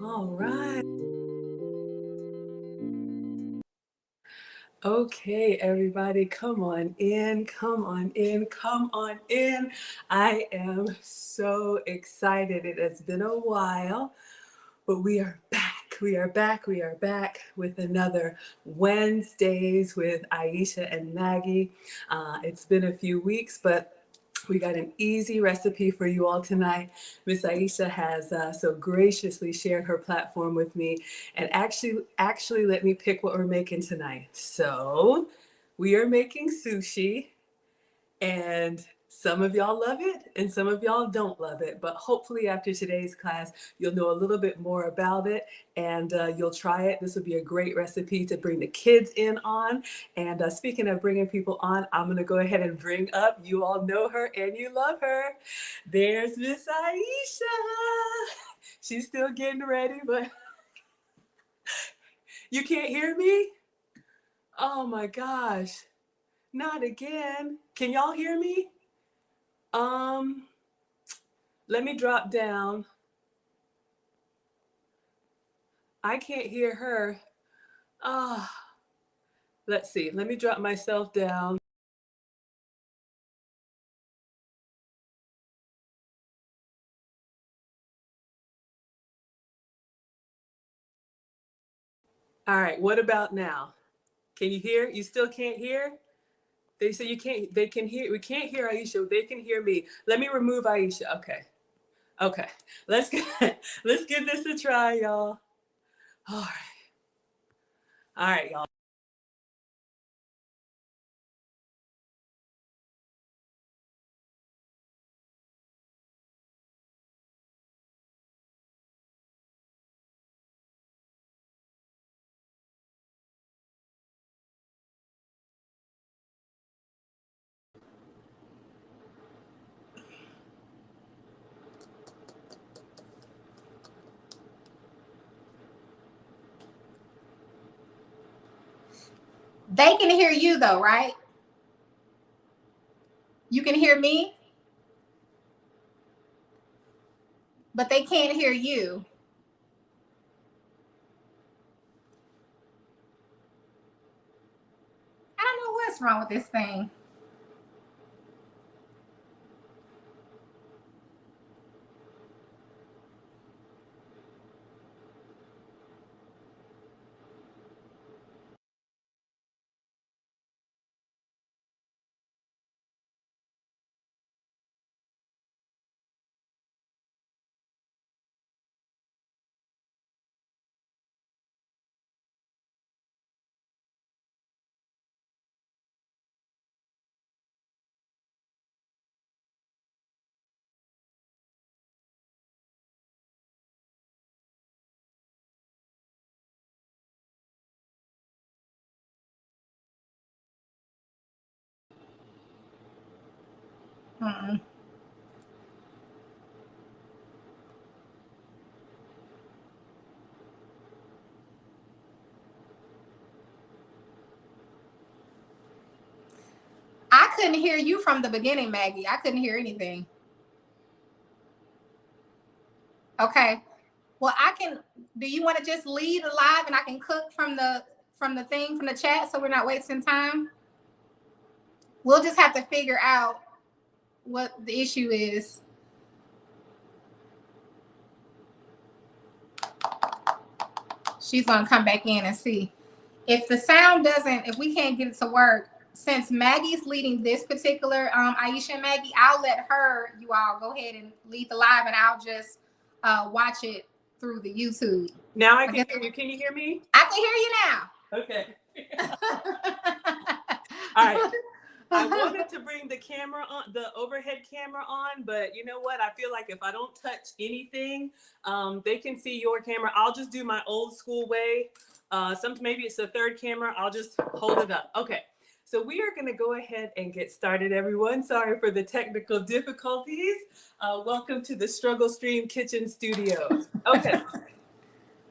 All right. Okay, everybody, come on in, come on in, come on in. I am so excited. It has been a while, but we are back. We are back. We are back with another Wednesdays with Aisha and Maggie. It's been a few weeks, but we got an easy recipe for you all tonight. Miss Aisha has so graciously shared her platform with me and actually let me pick what we're making tonight. So we are making sushi, and some of y'all love it and some of y'all don't love it, but hopefully after today's class, you'll know a little bit more about it and you'll try it. This would be a great recipe to bring the kids in on. And speaking of bringing people on, I'm gonna go ahead and bring up, you all know her and you love her. There's Miss Aisha. She's still getting ready, but you can't hear me? Oh my gosh, not again. Can y'all hear me? Let me drop down. I can't hear her. Let's see. Let me drop myself down. All right, what about now? Can you hear? You still can't hear? They say you can't, they can hear, we can't hear Aisha, they can hear me. Let me remove Aisha. Okay. Okay. Let's get let's give this a try, y'all. All right. All right, y'all. They can hear you though, right? You can hear me, but they can't hear you. I don't know what's wrong with this thing. Mm-mm. I couldn't hear you from the beginning, Maggie. I couldn't hear anything. Okay. Well, I can. Do you want to just lead live and I can cook from the thing from the chat so we're not wasting time? We'll just have to figure out what the issue is. She's gonna come back in and see. If the sound doesn't, if we can't get it to work, since Maggie's leading this particular Aisha and Maggie, I'll let her, you all go ahead and lead the live and I'll just watch it through the YouTube. Now I can hear you. Can you hear me? I can hear Okay. you now. All right. I wanted to bring the camera on, the overhead camera on, but you know what? I feel like if I don't touch anything, they can see your camera. I'll just do my old school way. Maybe it's the third camera. I'll just hold it up. Okay. So we are going to go ahead and get started, everyone. Sorry for the technical difficulties. Welcome to the Struggle Stream Kitchen Studios. Okay.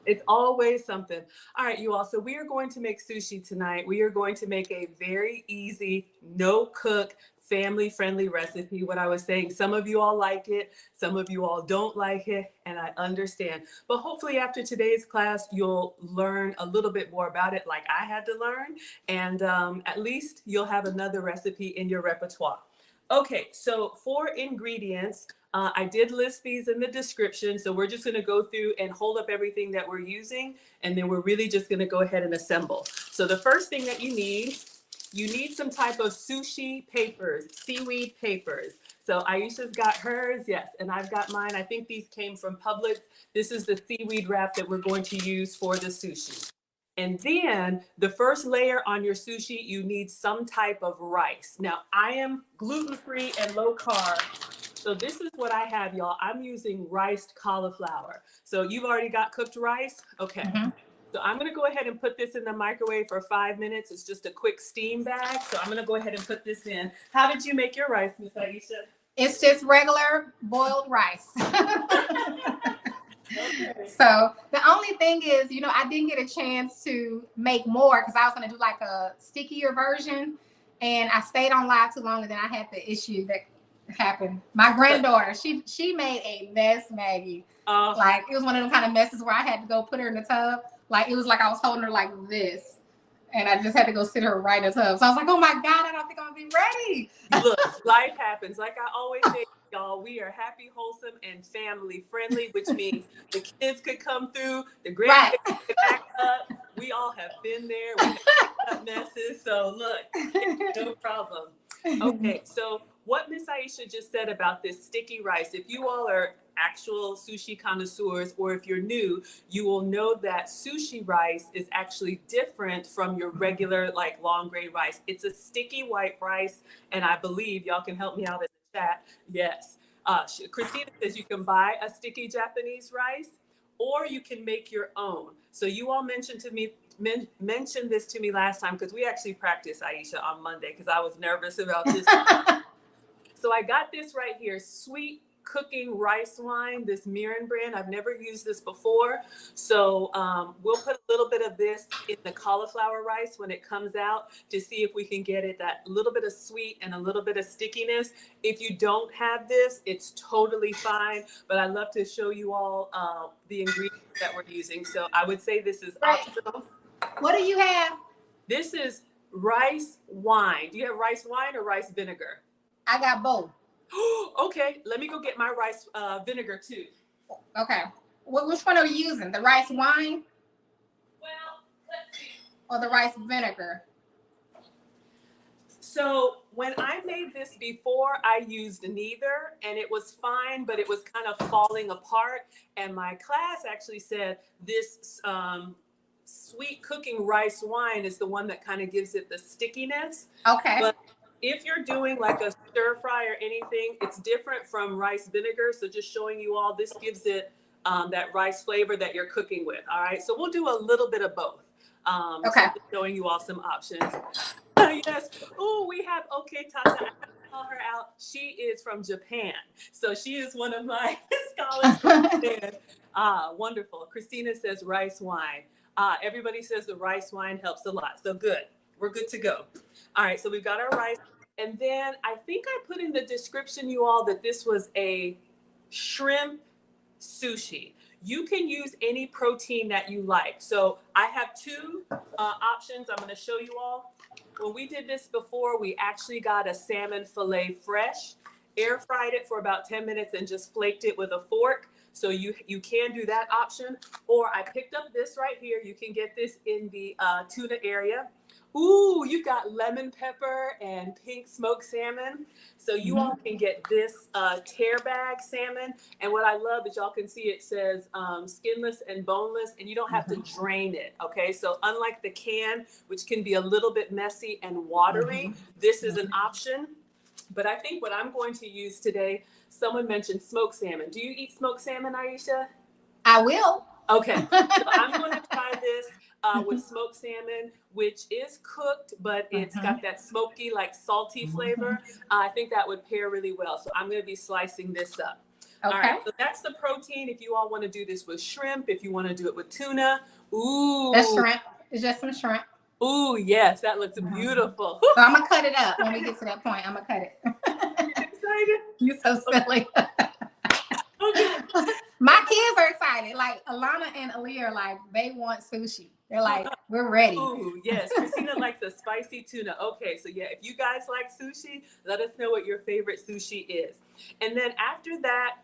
It's always something. All right, you all. So we are going to make sushi tonight. We are going to make a very easy, no cook, family-friendly recipe. What I was saying, some of you all like it, some of you all don't like it, and I understand. But hopefully after today's class, you'll learn a little bit more about it like I had to learn, and at least you'll have another recipe in your repertoire. Okay, so for ingredients, I did list these in the description, so we're just going to go through and hold up everything that we're using, and then we're really just going to go ahead and assemble. So the first thing that you need some type of sushi papers, seaweed papers. So Aisha's got hers, yes, and I've got mine. I think these came from Publix. This is the seaweed wrap that we're going to use for the sushi. And then the first layer on your sushi, you need some type of rice. Now, I am gluten-free and low carb. So this is what I have, y'all. I'm using riced cauliflower. So you've already got cooked rice? Okay. Mm-hmm. So I'm going to go ahead and put this in the microwave for 5 minutes. It's just a quick steam bag. So I'm going to go ahead and put this in. How did you make your rice, Miss Aisha? It's just regular boiled rice. Okay. So the only thing is, you know, I didn't get a chance to make more because I was going to do like a stickier version. And I stayed on live too long, and then I had the issue that happened. My granddaughter, she made a mess, Maggie. Like it was one of them kind of messes where I had to go put her in the tub. Like it was like I was holding her like this, and I just had to go sit her right in the tub. So I was like, oh my God, I don't think I'm gonna be ready. Look, life happens. Like I always say, y'all, we are happy, wholesome, and family friendly, which means the kids could come through, the grandkids could act up. We all have been there. We have picked up messes. So look, no problem. Okay, so what Miss Aisha just said about this sticky rice, if you all are actual sushi connoisseurs, or if you're new, you will know that sushi rice is actually different from your regular like long grain rice. It's a sticky white rice, and I believe y'all can help me out in the chat. Yes, Christina says you can buy a sticky Japanese rice, or you can make your own. So you all mentioned this to me last time because we actually practiced, Aisha, on Monday because I was nervous about this. So I got this right here, Sweet Cooking Rice Wine, this MBrown brand. I've never used this before. So we'll put a little bit of this in the cauliflower rice when it comes out to see if we can get it that little bit of sweet and a little bit of stickiness. If you don't have this, it's totally fine. But I love to show you all the ingredients that we're using. So I would say this is optional. What do you have? This is rice wine. Do you have rice wine or rice vinegar? I got both. Okay, let me go get my rice vinegar too. Okay. Which one are you using? The rice wine? Well, let's see. Or the rice vinegar? So when I made this before, I used neither, and it was fine, but it was kind of falling apart. And my class actually said this sweet cooking rice wine is the one that kind of gives it the stickiness. Okay. But if you're doing like a stir fry or anything, it's different from rice vinegar. So just showing you all, this gives it that rice flavor that you're cooking with. All right. So we'll do a little bit of both. Okay. So showing you all some options. Yes. Oh, we have, okay, Tata. I have to call her out. She is from Japan. So she is one of my scholars from Japan. Wonderful. Christina says rice wine. Everybody says the rice wine helps a lot. So good. We're good to go. All right, so we've got our rice. And then I think I put in the description, you all, that this was a shrimp sushi. You can use any protein that you like. So I have two options I'm going to show you all. When we did this before, we actually got a salmon fillet fresh, air fried it for about 10 minutes and just flaked it with a fork. So you can do that option. Or I picked up this right here. You can get this in the tuna area. Ooh, you've got lemon pepper and pink smoked salmon. So you all can get this tear bag salmon. And what I love is y'all can see it says skinless and boneless, and you don't have to drain it, okay? So unlike the can, which can be a little bit messy and watery, this is an option. But I think what I'm going to use today, someone mentioned smoked salmon. Do you eat smoked salmon, Aisha? I will. Okay, so I'm going to try this with smoked salmon, which is cooked, but it's got that smoky, like salty flavor. I think that would pair really well. So I'm going to be slicing this up. Okay. All right, so that's the protein. If you all want to do this with shrimp, if you want to do it with tuna, ooh. That's shrimp. It's just some shrimp. Ooh, yes, that looks Mhm. beautiful. So I'm gonna cut it up when we get to that point. I'm gonna cut it. Excited. You so silly. Okay. My kids are excited. Like Alana and Aaliyah are like, they want sushi. They're like, we're ready. Ooh, yes. Christina likes a spicy tuna. Okay, so yeah, if you guys like sushi, let us know what your favorite sushi is. And then after that,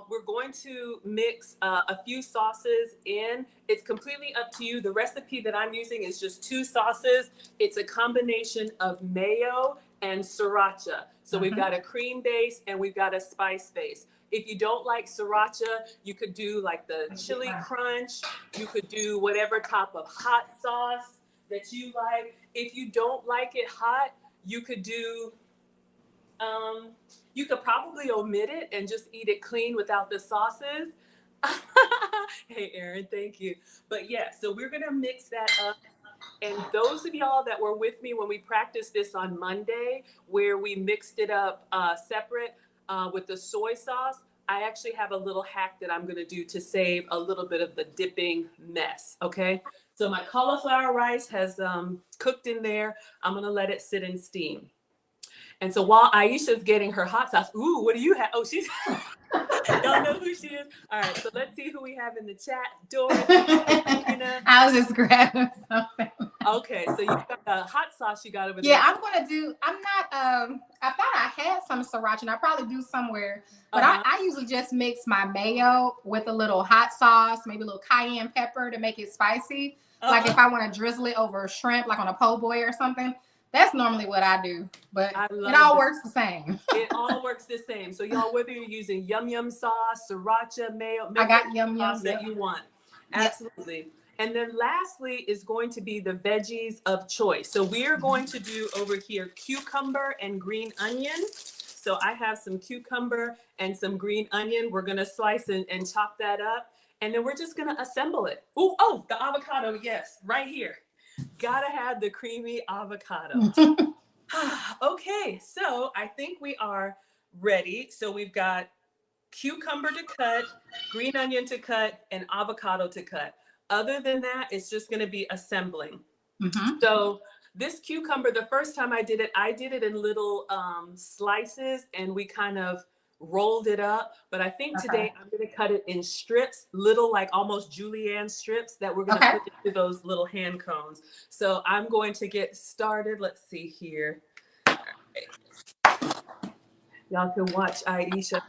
we're going to mix a few sauces in. It's completely up to you. The recipe that I'm using is just 2 sauces. It's a combination of mayo and sriracha. So we've got a cream base and we've got a spice base. If you don't like sriracha, you could do like the chili crunch. You could do whatever type of hot sauce that you like. If you don't like it hot, you could do, you could probably omit it and just eat it clean without the sauces. Hey, Erin, thank you. But yeah, so we're going to mix that up. And those of y'all that were with me when we practiced this on Monday, where we mixed it up separate with the soy sauce, I actually have a little hack that I'm going to do to save a little bit of the dipping mess. Okay. So my cauliflower rice has cooked in there. I'm going to let it sit and steam. And so while Aisha's getting her hot sauce, ooh, what do you have? Oh, she's, y'all know who she is. All right, so let's see who we have in the chat. Doris, Christina. I was just grabbing something. Okay, so you got a hot sauce you got over there. Yeah, I'm not, I thought I had some sriracha, and I probably do somewhere, but I usually just mix my mayo with a little hot sauce, maybe a little cayenne pepper to make it spicy. Like if I want to drizzle it over shrimp, like on a po' boy or something. That's normally what I do, but it all works the same. It all works the same. So y'all, whether you're using yum yum sauce, sriracha, mayo, I got yum yum sauce that you want. Absolutely. Yep. And then lastly is going to be the veggies of choice. So we are going to do over here cucumber and green onion. So I have some cucumber and some green onion. We're going to slice and chop that up. And then we're just going to assemble it. Ooh, oh, the avocado. Yes, right here. Gotta have the creamy avocado. Okay, so I think we are ready. So we've got cucumber to cut, green onion to cut, and avocado to cut. Other than that, it's just going to be assembling. So this cucumber, the first time I did it in little slices, and we kind of rolled it up. But I think today I'm going to cut it in strips, little like almost julienne strips that we're going to put into those little hand cones. So I'm going to get started. Let's see here. All right. Y'all can watch Aisha.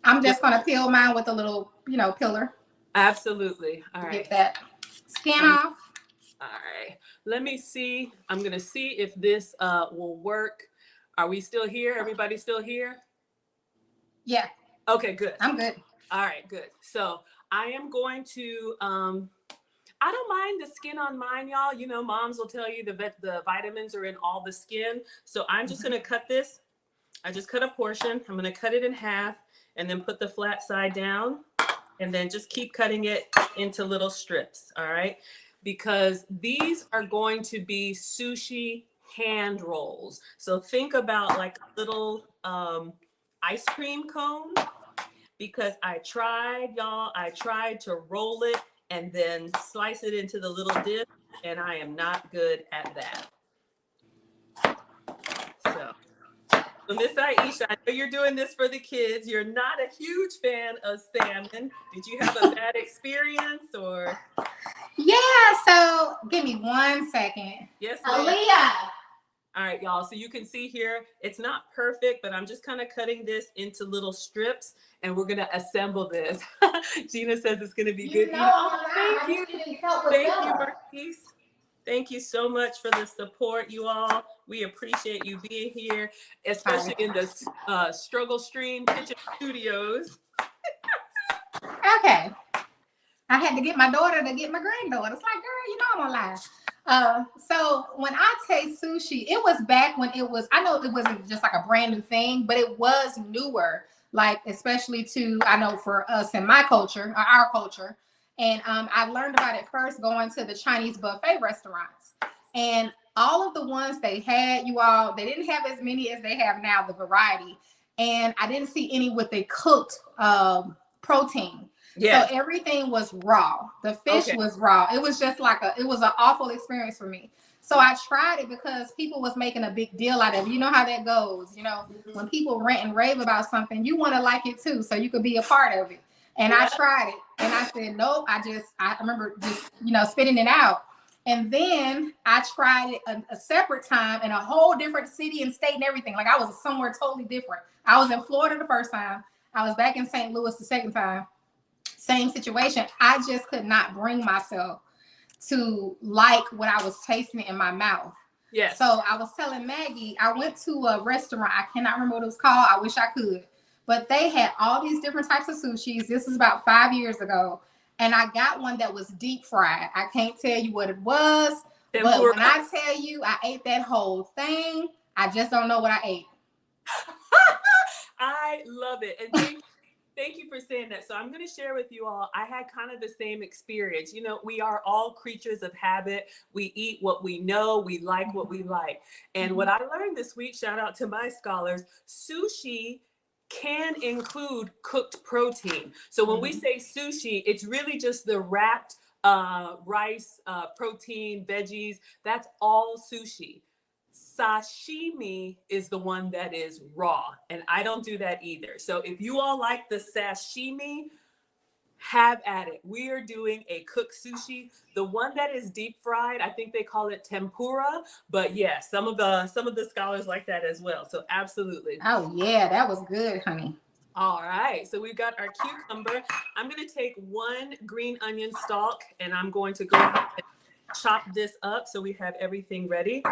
I'm just going to peel mine with a little, peeler. Absolutely. All right. Get that skin off. All right. Let me see. I'm going to see if this will work. Are we still here? Everybody still here? Yeah. Okay, good. I'm good. All right, good. So I am going to, I don't mind the skin on mine, y'all. You know, moms will tell you the vitamins are in all the skin. So I'm just going to cut this. I just cut a portion. I'm going to cut it in half and then put the flat side down and then just keep cutting it into little strips. All right. Because these are going to be sushi hand rolls. So think about like a little, ice cream cone, because I tried to roll it and then slice it into the little dip, and I am not good at that. So Miss Aisha, I know you're doing this for the kids. You're not a huge fan of salmon. Did you have a bad experience or? Yeah, so give me 1 second. Yes, Aaliyah. All right, y'all. So you can see here, it's not perfect, but I'm just kind of cutting this into little strips, and we're going to assemble this. Gina says it's going to be good. Thank you. Thank you, Marquise. Thank you so much for the support, you all. We appreciate you being here, especially in the Struggle Stream Kitchen Studios. Okay. I had to get my daughter to get my granddaughter. It's like, girl, you know I'm alive. So when I taste sushi, it was back when it was, I know it wasn't just like a brand new thing, but it was newer, like especially I know for us in my culture, or our culture. And I learned about it first going to the Chinese buffet restaurants. And all of the ones they had, they didn't have as many as they have now, the variety. And I didn't see any with a cooked protein. Yeah. So everything was raw. The fish was raw. It was just like it was an awful experience for me. So I tried it because people was making a big deal out of it. You know how that goes. You know, when people rant and rave about something, you want to like it too, so you could be a part of it. And I tried it, and I said, nope. I remember just, spitting it out. And then I tried it a separate time in a whole different city and state and everything. Like I was somewhere totally different. I was in Florida the first time. I was back in St. Louis the second time. Same situation. I just could not bring myself to like what I was tasting in my mouth. Yes. So I was telling Maggie, I went to a restaurant. I cannot remember what it was called. I wish I could. But they had all these different types of sushis. This was about 5 years ago. And I got one that was deep fried. I can't tell you what it was. But when I tell you I ate that whole thing, I just don't know what I ate. I love it. And thank you for saying that. So I'm going to share with you all, I had kind of the same experience. You know, we are all creatures of habit. We eat what we know. We like what we like. And what I learned this week, shout out to my scholars, sushi can include cooked protein. So when we say sushi, it's really just the wrapped rice, protein, veggies. That's all sushi. Sashimi is the one that is raw, and I don't do that either. So if you all like the sashimi, have at it. We are doing a cooked sushi. The one that is deep fried, I think they call it tempura, but yeah, some of the scholars like that as well. So absolutely. Oh yeah, that was good, honey. All right, so we've got our cucumber. I'm going to take 1 green onion stalk, and I'm going to go ahead and chop this up so we have everything ready.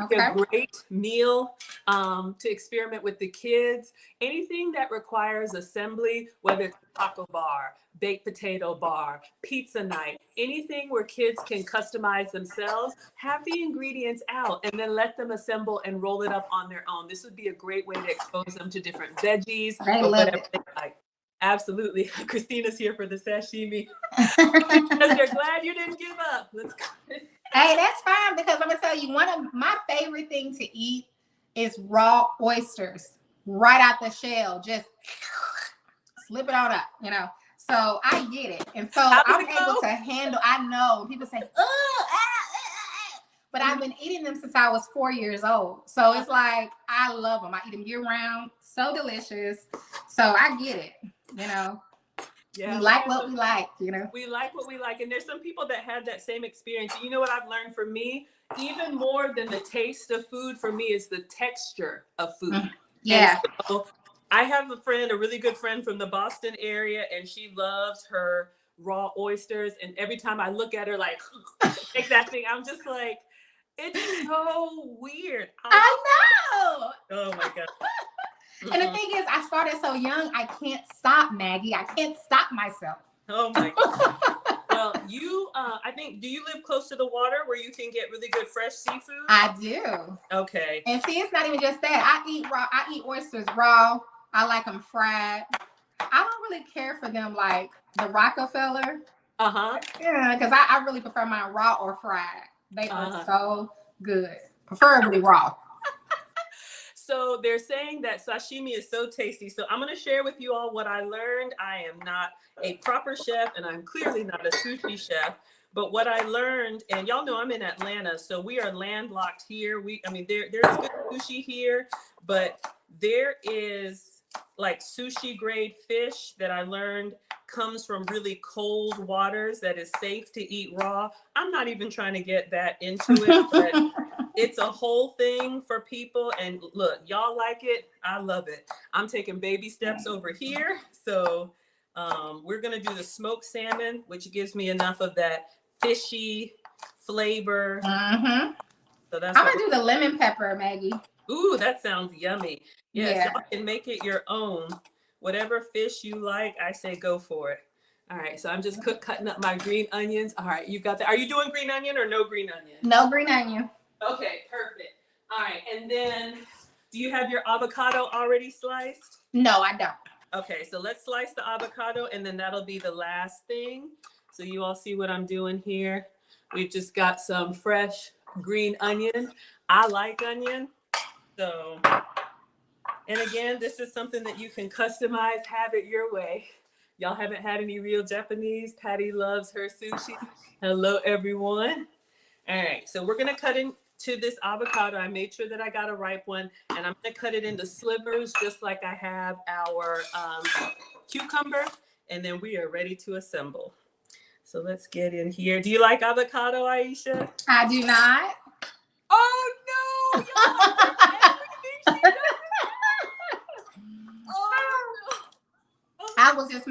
Okay. A great meal to experiment with the kids. Anything that requires assembly, whether it's a taco bar, baked potato bar, pizza night, anything where kids can customize themselves, have the ingredients out and then let them assemble and roll it up on their own. This would be a great way to expose them to different veggies. I love it. They like. Absolutely. Christina's here for the sashimi. Because they're glad you didn't give up. Let's go. Hey, that's fine, because I'm going to tell you, one of my favorite things to eat is raw oysters right out the shell. Just slip it on up, So I get it. And so I'm able to handle, I know people say, but I've been eating them since I was 4 years old. So it's like, I love them. I eat them year round. So delicious. So I get it, Yeah, we like what we like, We like what we like. And there's some people that have that same experience. You know what I've learned for me? Even more than the taste of food, for me, is the texture of food. Yeah. So I have a really good friend from the Boston area, and she loves her raw oysters. And every time I look at her, like, take that thing, I'm just like, it's so weird. I know. Oh my God. And the thing is, I started so young, I can't stop, Maggie. I can't stop myself. Oh my God. Well, I think, do you live close to the water where you can get really good fresh seafood? I do. Okay. And see, it's not even just that. I eat oysters raw. I like them fried. I don't really care for them like the Rockefeller. Yeah, because I really prefer mine raw or fried. They are so good. Preferably raw. So they're saying that sashimi is so tasty. So I'm going to share with you all what I learned. I am not a proper chef, and I'm clearly not a sushi chef. But what I learned, and y'all know I'm in Atlanta, so we are landlocked here. There's good sushi here, but there is like sushi grade fish that I learned comes from really cold waters that is safe to eat raw. I'm not even trying to get that into it, but it's a whole thing for people. And look, y'all like it. I love it. I'm taking baby steps over here. So we're going to do the smoked salmon, which gives me enough of that fishy flavor. So that's I'm going to do the lemon pepper, Maggie. Ooh, that sounds yummy. Yes, yeah. Y'all can make it your own. Whatever fish you like, I say go for it. All right, so I'm just cutting up my green onions. All right, you got that. Are you doing green onion or no green onion? No green onion. Okay, perfect. All right, and then do you have your avocado already sliced? No, I don't. Okay, so let's slice the avocado, and then that'll be the last thing. So you all see what I'm doing here. We've just got some fresh green onion. I like onion. So, and again, this is something that you can customize, have it your way. Y'all haven't had any real Japanese. Patty loves her sushi. Hello, everyone. All right, so we're gonna cut into this avocado. I made sure that I got a ripe one, and I'm gonna cut it into slivers just like I have our cucumber, and then we are ready to assemble. So let's get in here. Do you like avocado, Aisha? I do not. Oh no, y'all, everything she does. Oh no. Oh. I was just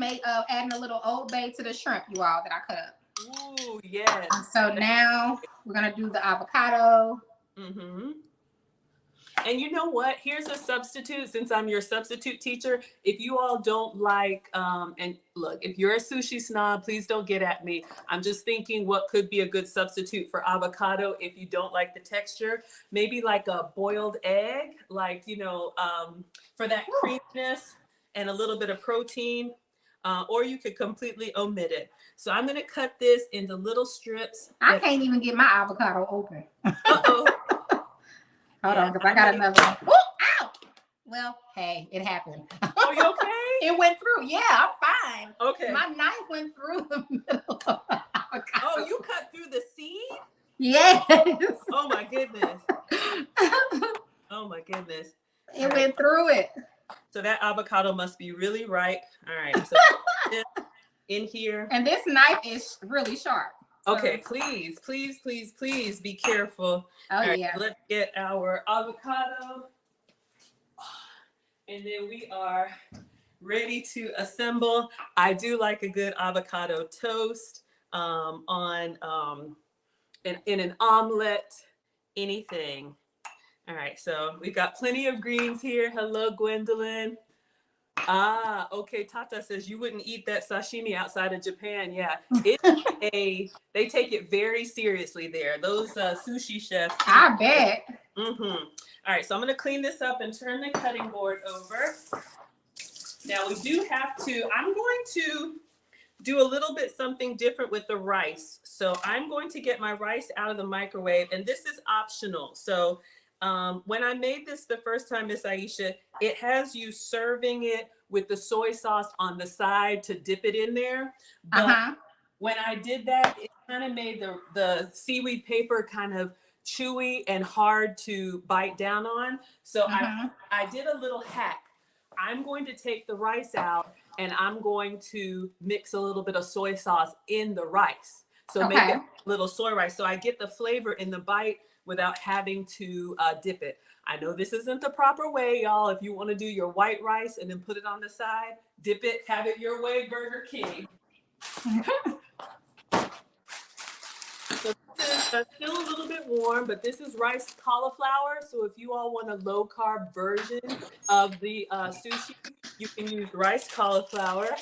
adding a little Old Bay to the shrimp, you all, that I cut up. Ooh, yes. So now we're gonna do the avocado. Mm-hmm. And you know what? Here's a substitute, since I'm your substitute teacher. If you all don't like, and look, if you're a sushi snob, please don't get at me. I'm just thinking what could be a good substitute for avocado if you don't like the texture. Maybe like a boiled egg, like, you know, for that creaminess and a little bit of protein. Or you could completely omit it. So I'm going to cut this into little strips. I can't even get my avocado open. Uh-oh. Hold on, because I got another one. Ooh, ow! Well, hey, it happened. Oh, you okay? It went through. Yeah, I'm fine. Okay. My knife went through the middle of the avocado. Oh, you cut through the seed? Yes. Oh, my goodness. Oh, my goodness. It went through it. So that avocado must be really ripe. All right. So in here. And this knife is really sharp. So. Okay, please, please, please, please be careful. Oh, all right, yeah. Let's get our avocado. And then we are ready to assemble. I do like a good avocado toast in an omelet, anything. All right, so we've got plenty of greens here. Hello, Gwendolyn. Ah, okay. Tata says you wouldn't eat that sashimi outside of Japan. Yeah, they take it very seriously there. Those sushi chefs. I bet. Mm-hmm. All right, so I'm gonna clean this up and turn the cutting board over. Now we do have to. I'm going to do a little bit something different with the rice. So I'm going to get my rice out of the microwave, and this is optional. So. When I made this the first time, Miss Aisha, it has you serving it with the soy sauce on the side to dip it in there. But when I did that, it kind of made the seaweed paper kind of chewy and hard to bite down on. So I did a little hack. I'm going to take the rice out and I'm going to mix a little bit of soy sauce in the rice. So make it a little soy rice. So I get the flavor in the bite without having to dip it. I know this isn't the proper way, y'all. If you want to do your white rice and then put it on the side, dip it, have it your way, Burger King. So this is still a little bit warm, but this is rice cauliflower. So if you all want a low carb version of the sushi, you can use rice cauliflower.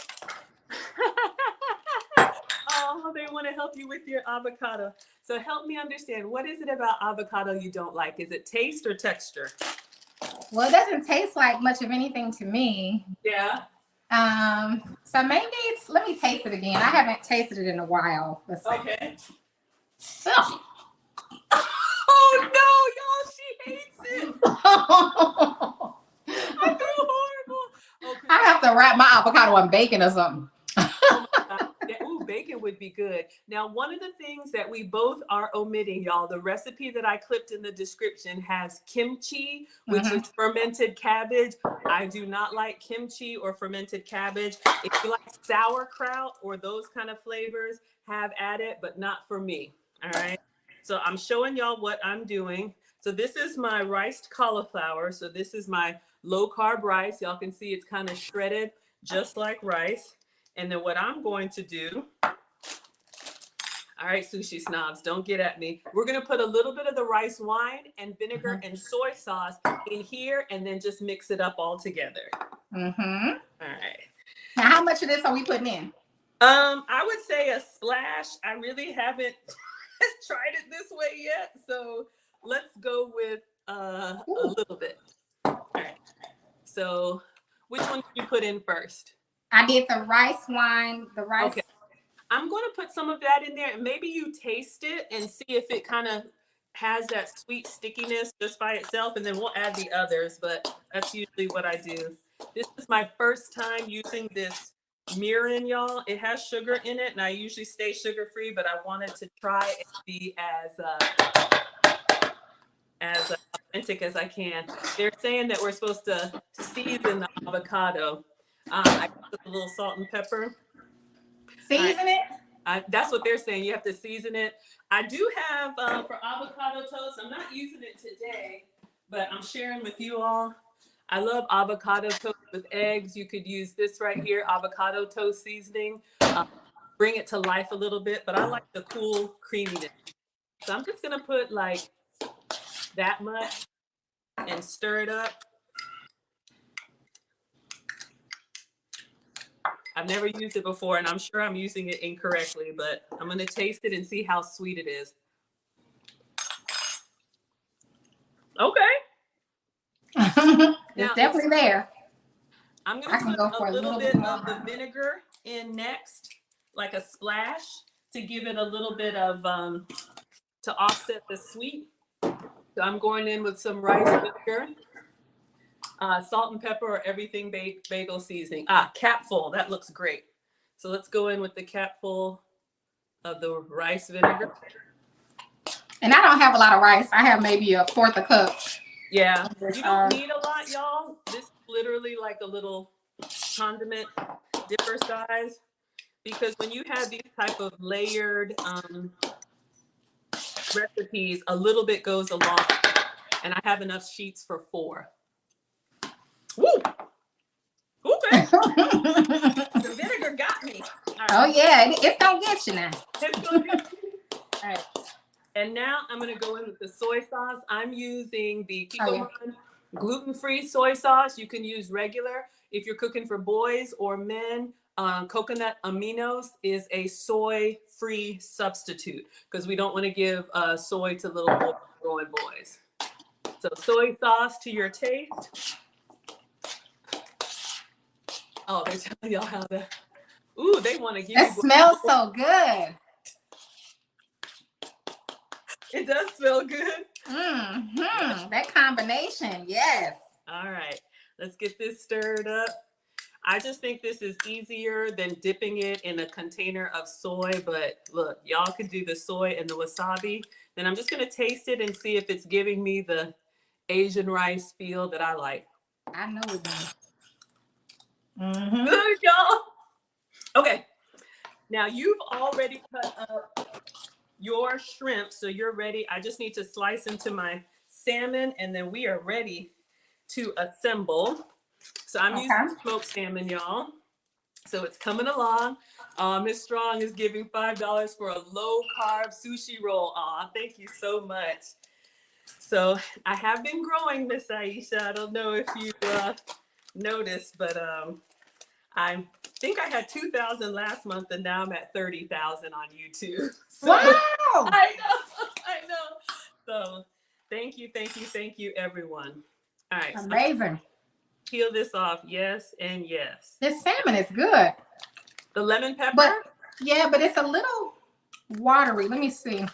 Oh, they want to help you with your avocado. So help me understand, what is it about avocado you don't like? Is it taste or texture? Well, it doesn't taste like much of anything to me. Yeah. So maybe let me taste it again. I haven't tasted it in a while. Let's see. Okay. Ugh. Oh no, y'all, she hates it. I feel horrible. Okay. I have to wrap my avocado in bacon or something. Oh my God. Ooh, bacon would be good. Now, one of the things that we both are omitting, y'all, the recipe that I clipped in the description has kimchi, which is fermented cabbage. I do not like kimchi or fermented cabbage. If you like sauerkraut or those kind of flavors, have at it, but not for me. All right. So I'm showing y'all what I'm doing. So this is my riced cauliflower. So this is my low carb rice. Y'all can see it's kind of shredded just like rice. And then what I'm going to do, all right, sushi snobs, don't get at me. We're going to put a little bit of the rice wine and vinegar and soy sauce in here and then just mix it up all together. All right. Now, how much of this are we putting in? I would say a splash. I really haven't tried it this way yet. So let's go with a little bit. All right. So which one did you put in first? I did the rice wine, the rice. Okay. I'm going to put some of that in there and maybe you taste it and see if it kind of has that sweet stickiness just by itself. And then we'll add the others, but that's usually what I do. This is my first time using this mirin, y'all. It has sugar in it, and I usually stay sugar-free, but I wanted to try and be as authentic as I can. They're saying that we're supposed to season the avocado. I put a little salt and pepper. Season it? That's what they're saying. You have to season it. I do have for avocado toast. I'm not using it today, but I'm sharing with you all. I love avocado toast with eggs. You could use this right here, avocado toast seasoning. Bring it to life a little bit, but I like the cool creaminess. So I'm just gonna put like that much and stir it up. I've never used it before, and I'm sure I'm using it incorrectly, but I'm gonna taste it and see how sweet it is. Okay. It's definitely there. I'm gonna put a little bit of the vinegar in next, like a splash, to give it a little bit of to offset the sweet. So I'm going in with some rice vinegar, salt and pepper, or everything bagel seasoning. Capful, that looks great. So let's go in with the capful of the rice vinegar. And I don't have a lot of rice. I have maybe a fourth a cup. Yeah, you don't need a lot, y'all. This is literally like a little condiment dipper size, because when you have these type of layered recipes, a little bit goes a long, and I have enough sheets for 4. Woo! Okay. The vinegar got me. Right. Oh yeah, it's gonna get you now. It's gonna get you. All right. And now I'm gonna go in with the soy sauce. I'm using the Kikkoman gluten-free soy sauce. You can use regular if you're cooking for boys or men. Coconut aminos is a soy-free substitute because we don't want to give soy to little boys growing boys. So soy sauce to your taste. Oh, they're telling y'all how to. Ooh, they want to give. It smells so good. It does smell good. Mm-hmm. That combination, yes. All right, let's get this stirred up. I just think this is easier than dipping it in a container of soy, but look, y'all can do the soy and the wasabi. Then I'm just gonna taste it and see if it's giving me the Asian rice feel that I like. I know it does. Mm-hmm. Good, y'all. Okay, now you've already cut up your shrimp, so you're ready. I just need to slice into my salmon, and then we are ready to assemble. So I'm using smoked salmon, y'all. So it's coming along. Miss Strong is giving $5 for a low-carb sushi roll. Aw, thank you so much. So I have been growing, Miss Aisha. I don't know if you noticed, but I think I had 2,000 last month, and now I'm at 30,000 on YouTube. So, wow! I know. So thank you, everyone. All right. Amazing. So peel this off, yes and yes. This salmon is good. The lemon pepper? But it's a little watery. Let me see.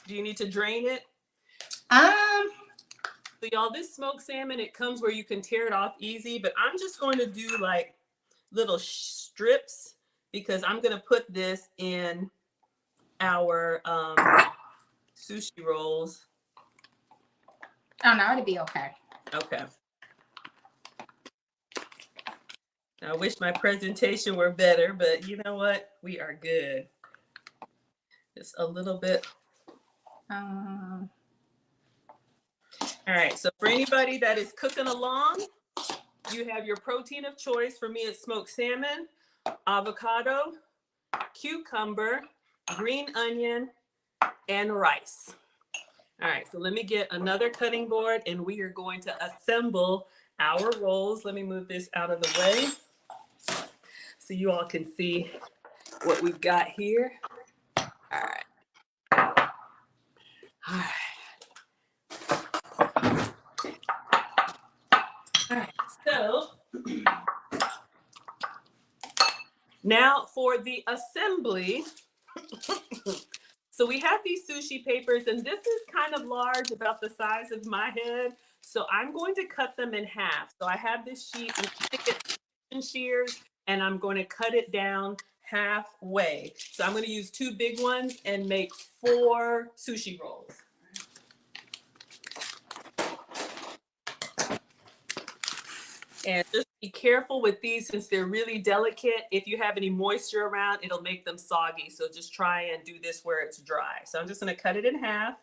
Do you need to drain it? So y'all, this smoked salmon, it comes where you can tear it off easy, but I'm just going to do like little strips because I'm going to put this in our sushi rolls. Oh no, it'll be okay. Okay. I wish my presentation were better, but you know what? We are good. Just a little bit. All right. So for anybody that is cooking along, you have your protein of choice. For me, it's smoked salmon, avocado, cucumber, green onion, and rice. All right, so let me get another cutting board and we are going to assemble our rolls. Let me move this out of the way so you all can see what we've got here. All right. All right, so now for the assembly. So we have these sushi papers, and this is kind of large, about the size of my head. So I'm going to cut them in half. So I have this sheet with chicken shears, and I'm going to cut it down halfway. So I'm going to use 2 big ones and make 4 sushi rolls. And just be careful with these since they're really delicate. If you have any moisture around, it'll make them soggy. So just try and do this where it's dry. So I'm just going to cut it in half.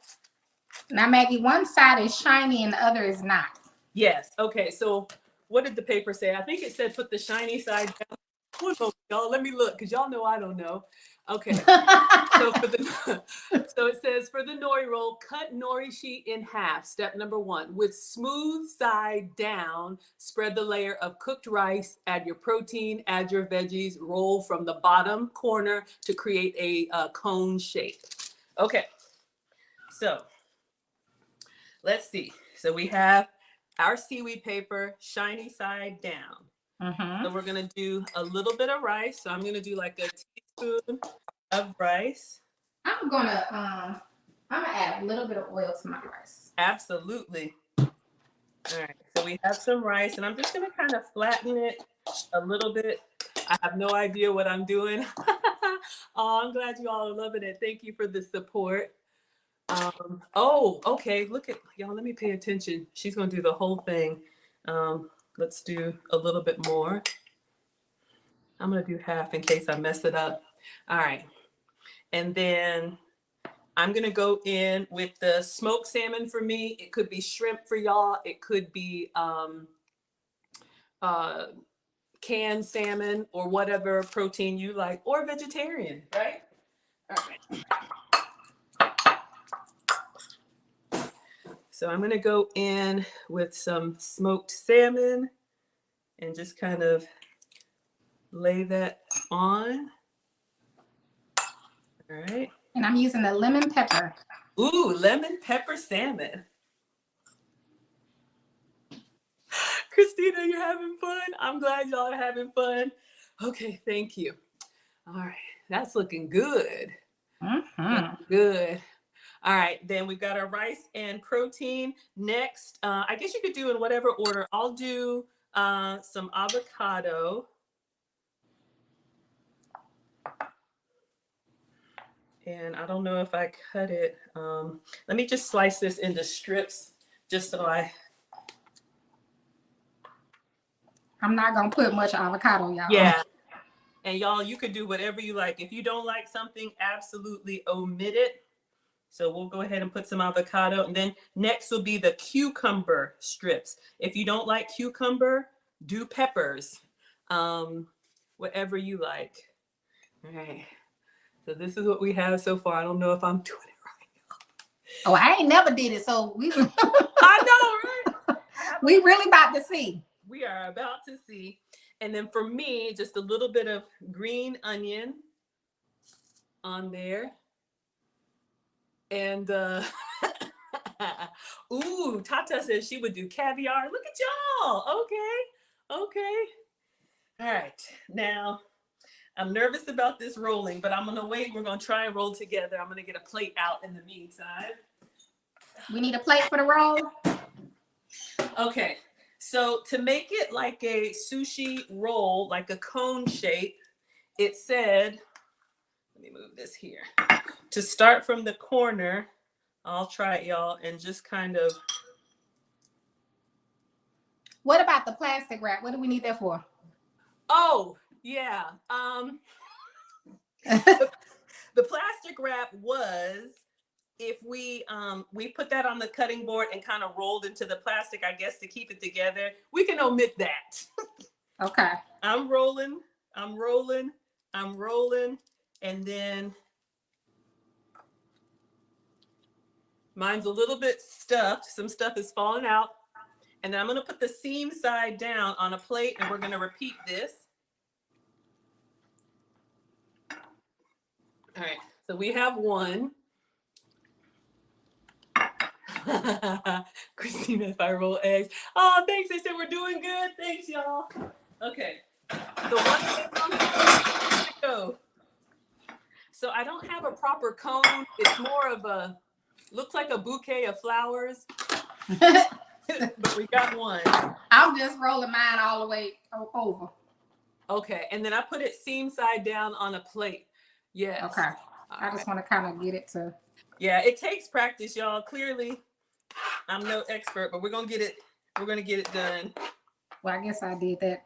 Now, Maggie, one side is shiny and the other is not. Yes. Okay. So what did the paper say? I think it said put the shiny side down. Hold on, y'all. Let me look because y'all know I don't know. Okay. So it says for the nori roll, cut nori sheet in half. Step number 1. With smooth side down, spread the layer of cooked rice, add your protein, add your veggies, roll from the bottom corner to create a cone shape. Okay. So let's see. So we have our seaweed paper, shiny side down. So we're going to do a little bit of rice. So I'm going to do like a teaspoon of rice. I'm gonna add a little bit of oil to my rice. Absolutely. All right. So we have some rice, and I'm just going to kind of flatten it a little bit. I have no idea what I'm doing. Oh, I'm glad you all are loving it. Thank you for the support. Oh, okay. Look at y'all. Let me pay attention. She's going to do the whole thing. Let's do a little bit more. I'm going to do half in case I mess it up. All right. And then I'm going to go in with the smoked salmon for me. It could be shrimp for y'all. It could be canned salmon or whatever protein you like, or vegetarian, right? All right. So I'm going to go in with some smoked salmon and just kind of lay that on. All right. And I'm using the lemon pepper. Ooh, lemon pepper salmon. Christina, you're having fun? I'm glad y'all are having fun. Okay, thank you. All right, that's looking good. Good. All right, then we've got our rice and protein. Next, I guess you could do in whatever order. I'll do some avocado. And I don't know if I cut it. Let me just slice this into strips just so I'm not going to put much avocado, y'all. Yeah. And y'all, you could do whatever you like. If you don't like something, absolutely omit it. So we'll go ahead and put some avocado. And then next will be the cucumber strips. If you don't like cucumber, do peppers. Whatever you like. All right. So this is what we have so far. I don't know if I'm doing it right. Oh, I ain't never did it. So we I know, right? We really about to see. We are about to see. And then for me, just a little bit of green onion on there. And ooh, Tata says she would do caviar. Look at y'all. Okay. All right. Now, I'm nervous about this rolling, but I'm going to wait. We're going to try and roll together. I'm going to get a plate out in the meantime. We need a plate for the roll? Okay. So to make it like a sushi roll, like a cone shape, it said, let me move this here. To start from the corner, I'll try it, y'all, and just kind of. What about the plastic wrap? What do we need that for? Oh, yeah. The plastic wrap was, if we put that on the cutting board and kind of rolled into the plastic, I guess, to keep it together. We can omit that. Okay. I'm rolling, and then mine's a little bit stuffed. Some stuff is falling out. And then I'm going to put the seam side down on a plate, and we're going to repeat this. All right, so we have one. Christina, if I roll eggs. Oh, thanks. They said we're doing good. Thanks, y'all. Okay. The one go. So I don't have a proper cone. It's more of a, looks like a bouquet of flowers. But we got one. I'm just rolling mine all the way over. Okay, and then I put it seam side down on a plate. Yes. Okay. I just want to kind of get it to. Yeah, it takes practice, y'all. Clearly, I'm no expert, but we're gonna get it. We're gonna get it done. Well, I guess I did that.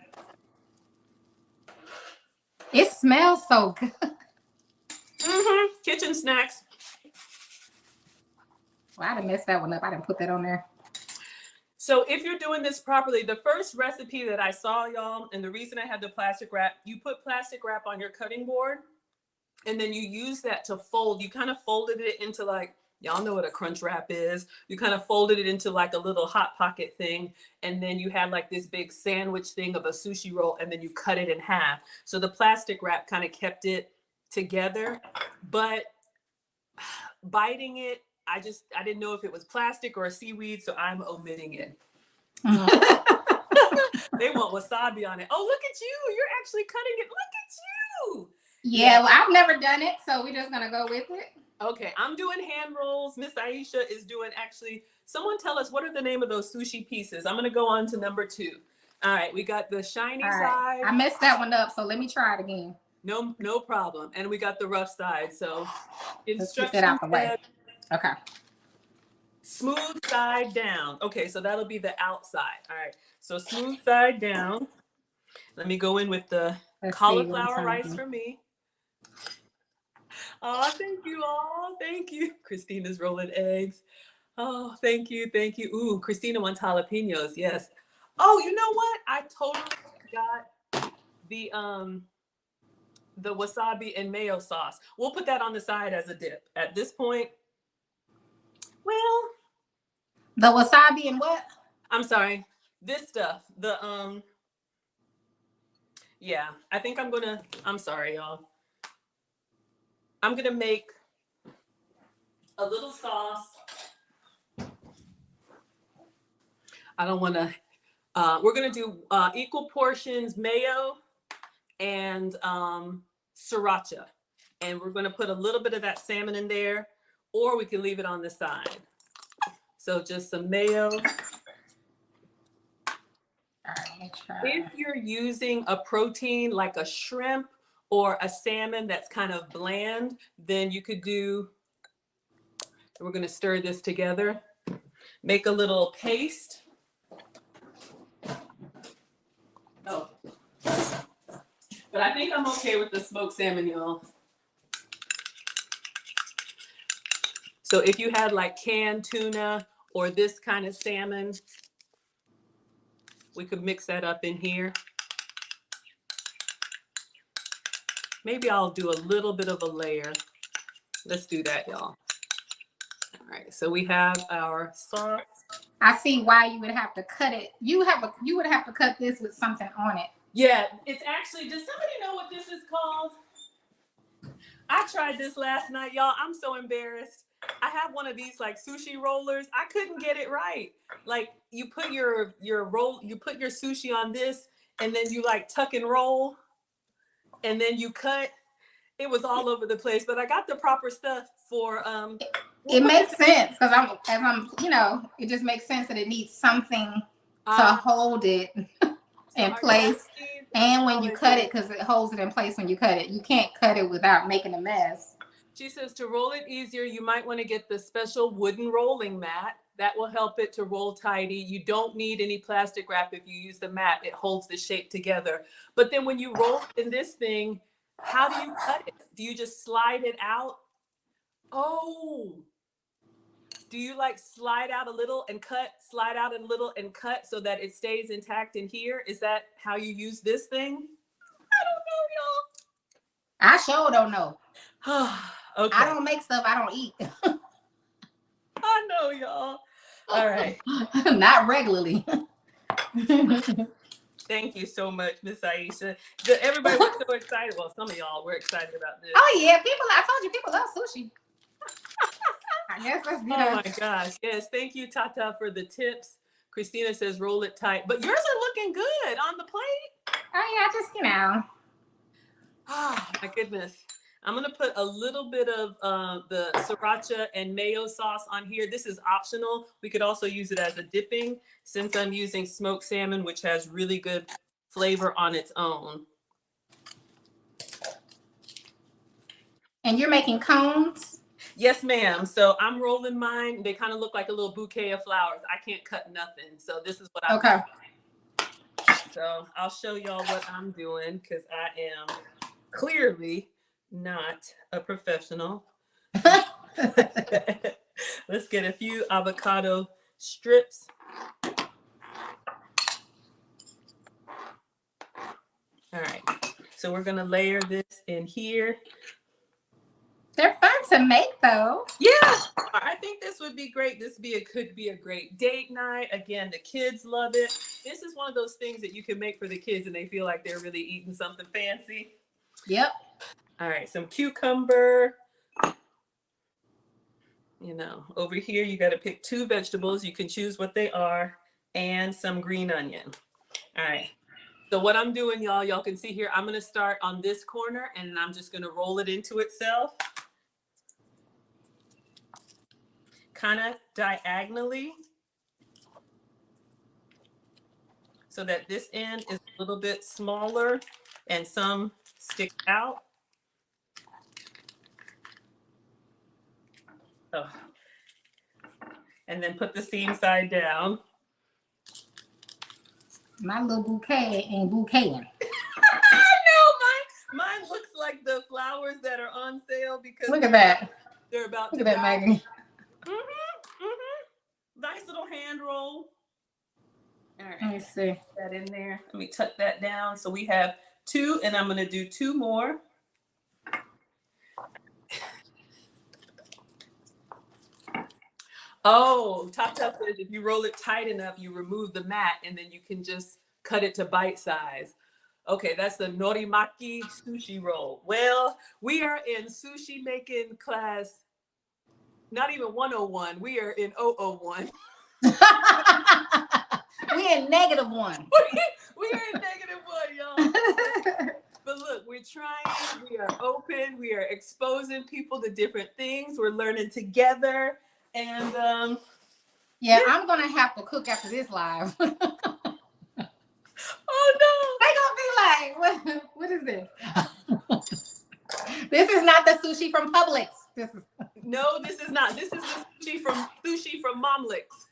It smells so good. Kitchen snacks. Well, I didn't mess that one up. I didn't put that on there. So if you're doing this properly, the first recipe that I saw, y'all, and the reason I had the plastic wrap, you put plastic wrap on your cutting board, and then you use that to fold. You kind of folded it into like, y'all know what a crunch wrap is. You kind of folded it into like a little hot pocket thing. And then you had like this big sandwich thing of a sushi roll, and then you cut it in half. So the plastic wrap kind of kept it together, but biting it, I didn't know if it was plastic or a seaweed, so I'm omitting it. They want wasabi on it. Oh, look at you. You're actually cutting it. Look at you. Yeah, well, I've never done it, so we're just going to go with it. Okay, I'm doing hand rolls. Miss Aisha is doing someone tell us, what are the name of those sushi pieces? I'm going to go on to number 2. All right, we got the shiny side. I messed that one up, so let me try it again. No problem. And we got the rough side. So let's get that out the way. Okay. Smooth side down. Okay, so that'll be the outside. All right, so smooth side down. Let me go in with the cauliflower rice for me. Oh, thank you all. Thank you. Christina's rolling eggs. Oh, thank you. Thank you. Ooh, Christina wants jalapenos. Yes. Oh, you know what? I totally forgot the wasabi and mayo sauce. We'll put that on the side as a dip. At this point, well, the wasabi and what? I'm sorry. This stuff. Yeah, I think I'm sorry, y'all. I'm gonna make a little sauce. I don't want to. We're gonna do equal portions mayo and sriracha, and we're gonna put a little bit of that salmon in there, or we can leave it on the side. So just some mayo. All right, let me try. If you're using a protein like a shrimp or a salmon that's kind of bland, then you could do, we're going to stir this together. Make a little paste. Oh. But I think I'm okay with the smoked salmon, y'all. So if you had like canned tuna or this kind of salmon, we could mix that up in here. Maybe I'll do a little bit of a layer. Let's do that, y'all. All right, so we have our sauce. I see why you would have to cut it. You would have to cut this with something on it. Yeah, it's actually, does somebody know what this is called? I tried this last night, y'all. I'm so embarrassed. I have one of these like sushi rollers. I couldn't get it right. Like you put your roll, you put your sushi on this, and then you like tuck and roll, and then you cut. It was all over the place, but I got the proper stuff for it makes sense because I'm it just makes sense that it needs something to hold it in place. And when you cut it, because it holds it in place when you cut it. You can't cut it without making a mess. She says to roll it easier, you might want to get the special wooden rolling mat. That will help it to roll tidy. You don't need any plastic wrap if you use the mat. It holds the shape together. But then when you roll in this thing, how do you cut it? Do you just slide it out? Oh, do you like slide out a little and cut, slide out a little and cut so that it stays intact in here? Is that how you use this thing? I don't know, y'all. I sure don't know. Okay. I don't make stuff I don't eat. I know, y'all. All right. Not regularly. Thank you so much, Miss Aisha. Everybody was so excited. Well, some of y'all were excited about this. Oh yeah, I told you people love sushi. I guess that's good. Oh my gosh. Yes, thank you, Tata, for the tips. Christina says roll it tight. But yours are looking good on the plate. Oh yeah, just Oh my goodness. I'm going to put a little bit of the sriracha and mayo sauce on here. This is optional. We could also use it as a dipping since I'm using smoked salmon, which has really good flavor on its own. And you're making cones? Yes, ma'am. So I'm rolling mine. They kind of look like a little bouquet of flowers. I can't cut nothing. So this is what I'm okay. doing. So I'll show y'all what I'm doing because I am clearly not a professional. Let's get a few avocado strips. All right. So we're going to layer this in here. They're fun to make, though. Yeah, I think this would be great. This could be a great date night. Again, the kids love it. This is one of those things that you can make for the kids and they feel like they're really eating something fancy. Yep. All right, some cucumber. You know, over here, you got to pick 2 vegetables. You can choose what they are, and some green onion. All right. So what I'm doing, y'all can see here, I'm going to start on this corner, and I'm just going to roll it into itself. Kind of diagonally. So that this end is a little bit smaller, and some stick out. Oh. And then put the seam side down. My little bouquet ain't bouqueting. I know, mine looks like the flowers that are on sale because look at that. They're about look to at that, die. Maggie. Nice little hand roll. All right. Let me see. Put that in there. Let me tuck that down. So we have 2, and I'm going to do 2 more. Oh, Top says if you roll it tight enough, you remove the mat, and then you can just cut it to bite size. Okay, that's the norimaki sushi roll. Well, we are in sushi making class, not even 101. We are in 001. We in -1. we are in -1, y'all. But look, we're trying. We are open. We are exposing people to different things. We're learning together. And yeah, I'm gonna have to cook after this live. Oh no! They gonna be like, what is this? This is not the sushi from Publix. No, this is not. This is the sushi from Momlicks.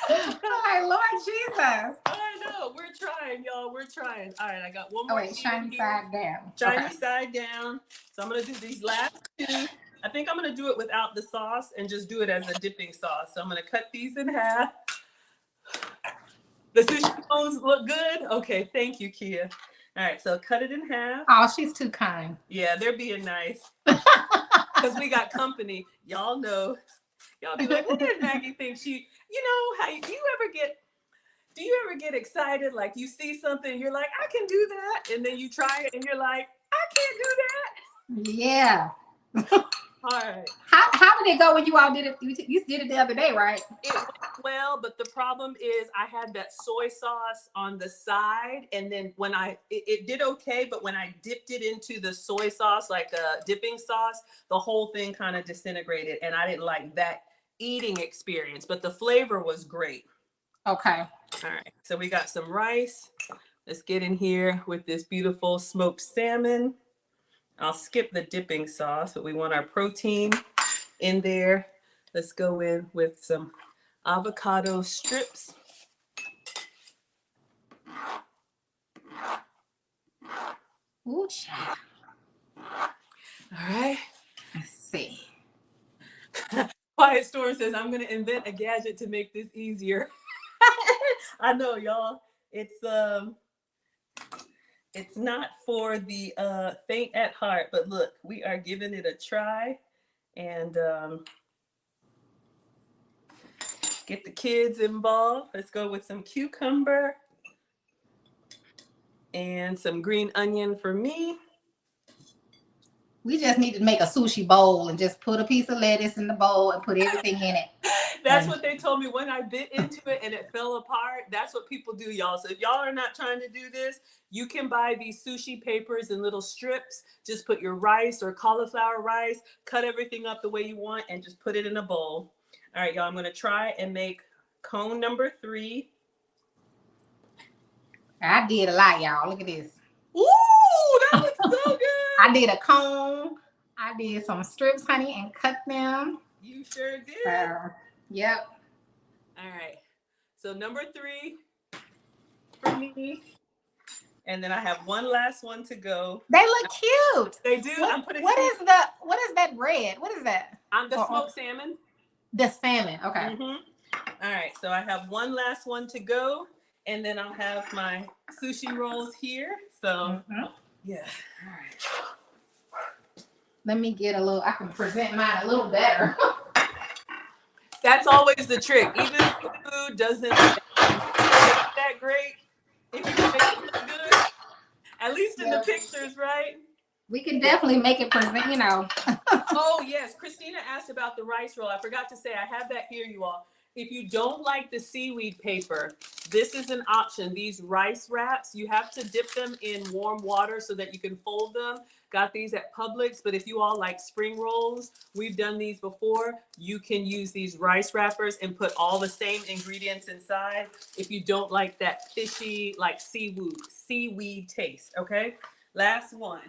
My Lord Jesus. I know. We're trying, y'all. We're trying. All right, I got one more. Oh, wait, shiny side down. Shiny side down. So I'm going to do these last 2. I think I'm going to do it without the sauce and just do it as a dipping sauce. So I'm going to cut these in half. The sushi bones look good? Okay, thank you, Kia. All right, so cut it in half. Oh, she's too kind. Yeah, they're being nice. Because we got company. Y'all know. Y'all be like, what did Maggie think she, you know, how do you ever get excited? Like you see something, you're like, I can do that. And then you try it and you're like, I can't do that. Yeah. All right. How did it go when you all did it? You did it the other day, right? It went well, but the problem is I had that soy sauce on the side. And then when it did okay, but when I dipped it into the soy sauce, like a dipping sauce, the whole thing kind of disintegrated. And I didn't like that eating experience, but the flavor was great. Okay. All right. So we got some rice. Let's get in here with this beautiful smoked salmon. I'll skip the dipping sauce, but we want our protein in there. Let's go in with some avocado strips. Ooh, child. All right. Let's see. Quiet Storm says, I'm going to invent a gadget to make this easier. I know, y'all. It's not for the faint at heart, but look, we are giving it a try and get the kids involved. Let's go with some cucumber and some green onion for me. We just need to make a sushi bowl and just put a piece of lettuce in the bowl and put everything in it. That's what they told me when I bit into it and it fell apart. That's what people do, y'all. So if y'all are not trying to do this, you can buy these sushi papers in little strips. Just put your rice or cauliflower rice, cut everything up the way you want, and just put it in a bowl. All right, y'all, I'm going to try and make cone number 3. I did a lot, y'all. Look at this. Ooh, that looks so good. I did a cone. I did some strips, honey, and cut them. You sure did. Yep. All right. So number 3 for me. And then I have one last one to go. They look cute. They do. What is that red? What is that? The smoked salmon. The salmon. Okay. Mm-hmm. All right. So I have one last one to go. And then I'll have my sushi rolls here. So, yeah. All right. Let me get I can present mine a little better. That's always the trick. Even if the food doesn't look that great, if you can make it look good, at least in the pictures, right? We can definitely make it present, Oh, yes. Christina asked about the rice roll. I forgot to say, I have that here, you all. If you don't like the seaweed paper, this is an option. These rice wraps, you have to dip them in warm water so that you can fold them. Got these at Publix, but if you all like spring rolls, we've done these before. You can use these rice wrappers and put all the same ingredients inside if you don't like that fishy, like seaweed taste, okay? Last one.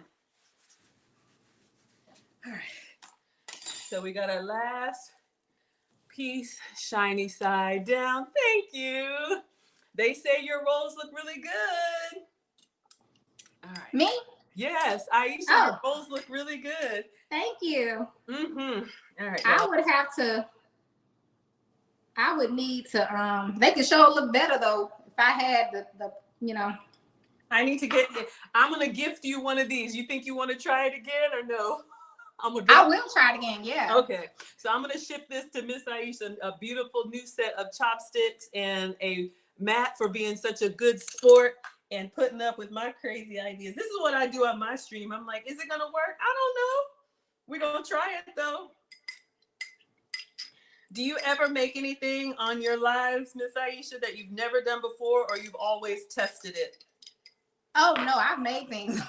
All right. So we got our last piece, shiny side down. Thank you. They say your rolls look really good. All right. Me? Yes, Aisha, your rolls look really good. Thank you. Mm-hmm. All right. I would need to, they could sure look better though if I had the I need to get, I'm going to gift you one of these. You think you want to try it again or no? I will try it again, yeah. Okay, so I'm going to ship this to Miss Aisha, a beautiful new set of chopsticks and a mat for being such a good sport and putting up with my crazy ideas. This is what I do on my stream. I'm like, is it going to work? I don't know. We're going to try it though. Do you ever make anything on your lives, Miss Aisha, that you've never done before or you've always tested it? Oh, no, I've made things.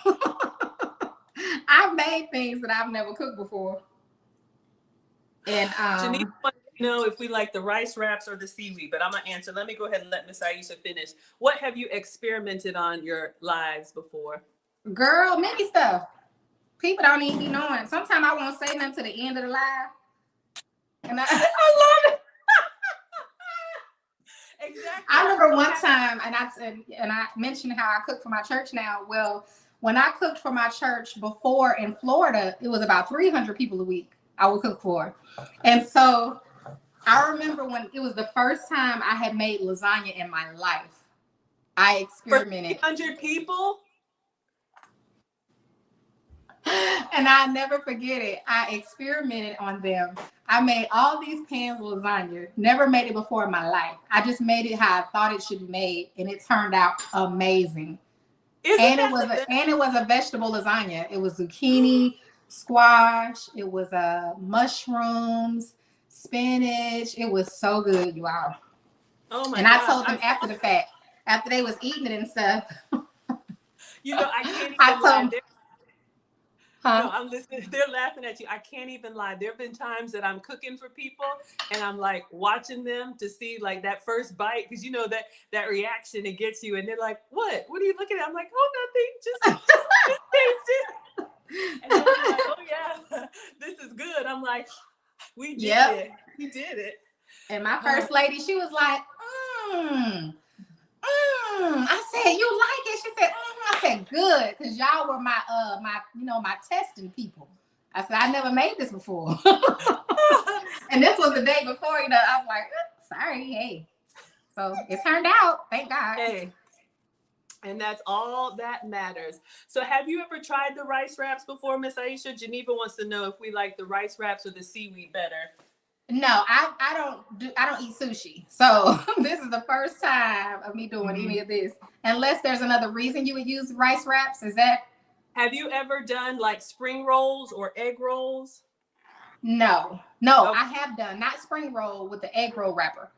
I've made things that I've never cooked before. And Janine wants to know if we like the rice wraps or the seaweed, but I'm gonna answer. Let me go ahead and let Miss Aisha finish. What have you experimented on your lives before? Girl, many stuff. People don't even be knowing. Sometimes I won't say nothing to the end of the live. And I love it. Exactly. I remember one time, and I mentioned how I cook for my church now. Well, when I cooked for my church before in Florida, it was about 300 people a week I would cook for. And so I remember when it was the first time I had made lasagna in my life. I experimented. For 300 people? And I'll never forget it. I experimented on them. I made all these pans of lasagna. Never made it before in my life. I just made it how I thought it should be made, and it turned out amazing. And it was a vegetable lasagna. It was zucchini, squash. It was mushrooms, spinach. It was so good, you all. Oh my! And I told them after the fact, after they was eating it and stuff. You know, I can't even lie. No, I'm listening. They're laughing at you. I can't even lie. There have been times that I'm cooking for people and I'm like watching them to see like that first bite, because you know that reaction, it gets you, and they're like, "What? What are you looking at?" I'm like, "Oh, nothing. Just taste it." And they're like, "Oh yeah, this is good." I'm like, "We did it. We did it." And my first lady, she was like, I said, "You like it?" She said, I said, "Good," because y'all were my my testing people. I said, "I never made this before." And this was the day before, I was like, sorry, hey. So it turned out, thank God. Hey. And that's all that matters. So have you ever tried the rice wraps before, Miss Aisha? Geneva wants to know if we like the rice wraps or the seaweed better. No, I don't eat sushi. So this is the first time of me doing any of this. Unless there's another reason you would use rice wraps. Is that? Have you ever done like spring rolls or egg rolls? No, okay. I have done not spring roll with the egg roll wrapper.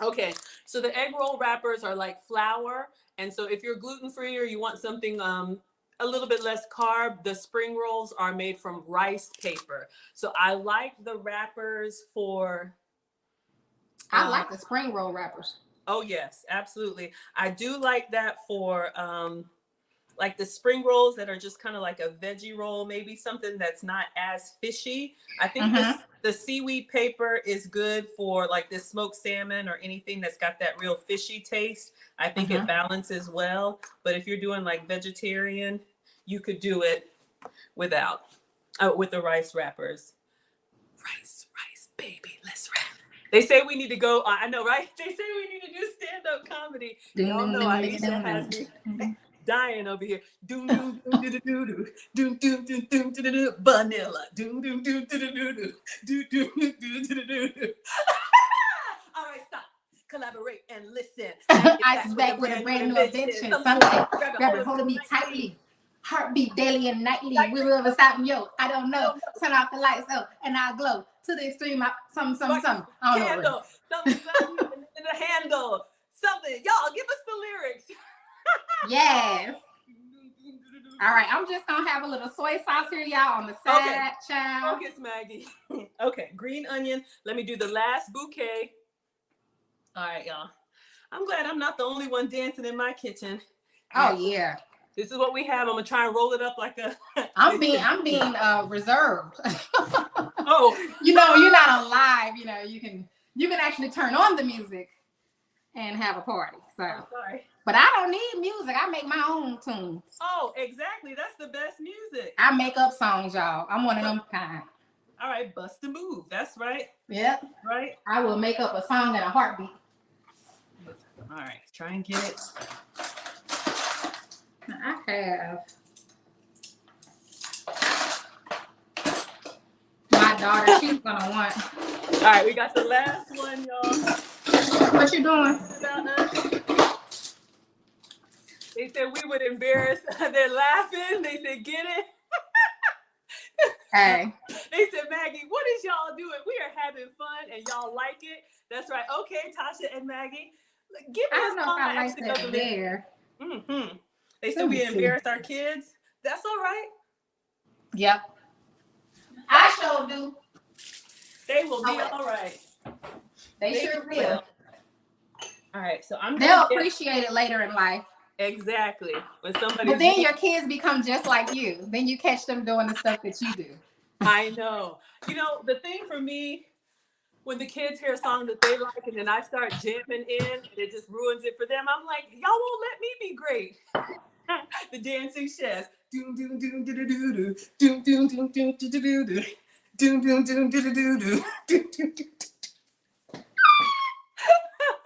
Okay, so the egg roll wrappers are like flour. And so if you're gluten-free or you want something a little bit less carb, the spring rolls are made from rice paper. So I like the wrappers for... I like the spring roll wrappers. Oh, yes, absolutely. I do like that for like the spring rolls that are just kind of like a veggie roll, maybe something that's not as fishy. I think the seaweed paper is good for like this smoked salmon or anything that's got that real fishy taste. I think it balances well. But if you're doing like vegetarian, you could do it without, with the rice wrappers. Rice, baby, let's rap. They say we need to go, I know, right? They say we need to do stand-up comedy. Y'all know Aisha has me dying over here. Doom, doom, doom, doo, doo, doo, doom, doom, doom, doom, doo, doo, doo, vanilla. Doom, doom, doom, doo, doo, doo, doo, doom, doom, doo, doo, doo, doo. All right, stop. Collaborate and listen. Ice back with a brand new invention. Something grab it, hold me tightly. Heartbeat daily and nightly. We will ever stop. Yo, I don't know. Turn off the lights, and I'll glow to the extreme. Some. I don't Candle. Something in the handle. Something. Y'all, give us the lyrics. Yes. All right, I'm just gonna have a little soy sauce here, y'all, on the side, child. Focus, Maggie. Okay, green onion. Let me do the last bouquet. All right, y'all. I'm glad I'm not the only one dancing in my kitchen. Oh yeah. This is what we have. I'm gonna try and roll it up like a. I'm being reserved. Oh, you know, you're not on live. You know, you can actually turn on the music and have a party. So. I'm sorry. But I don't need music. I make my own tunes. Oh, exactly. That's the best music. I make up songs, y'all. I'm one of them kind. All right, bust a move. That's right. Yep. Right. I will make up a song in a heartbeat. All right, try and get it. I have my daughter. She's gonna want. All right, we got the last one, y'all. What you doing? They said we would embarrass. They're laughing. They said, get it. Hey. They said, Maggie, what is y'all doing? We are having fun and y'all like it. That's right. Okay, Tasha and Maggie. Give me I don't know if I like that there. They said we embarrass our kids. That's all right. Yep. I sure do. They will be all right. They sure will. All right, so they'll appreciate it later in life. Exactly. When somebody. But then your kids become just like you. Then you catch them doing the stuff that you do. I know. You know, the thing for me, when the kids hear a song that they like and then I start jamming in and it just ruins it for them, I'm like, y'all won't let me be great. The dancing chefs. Doom doom doom doo doo doo doo. Doom doom doom doom doo doo doo doo. Doom doom doom doo doo doo doo. Doom doom doom.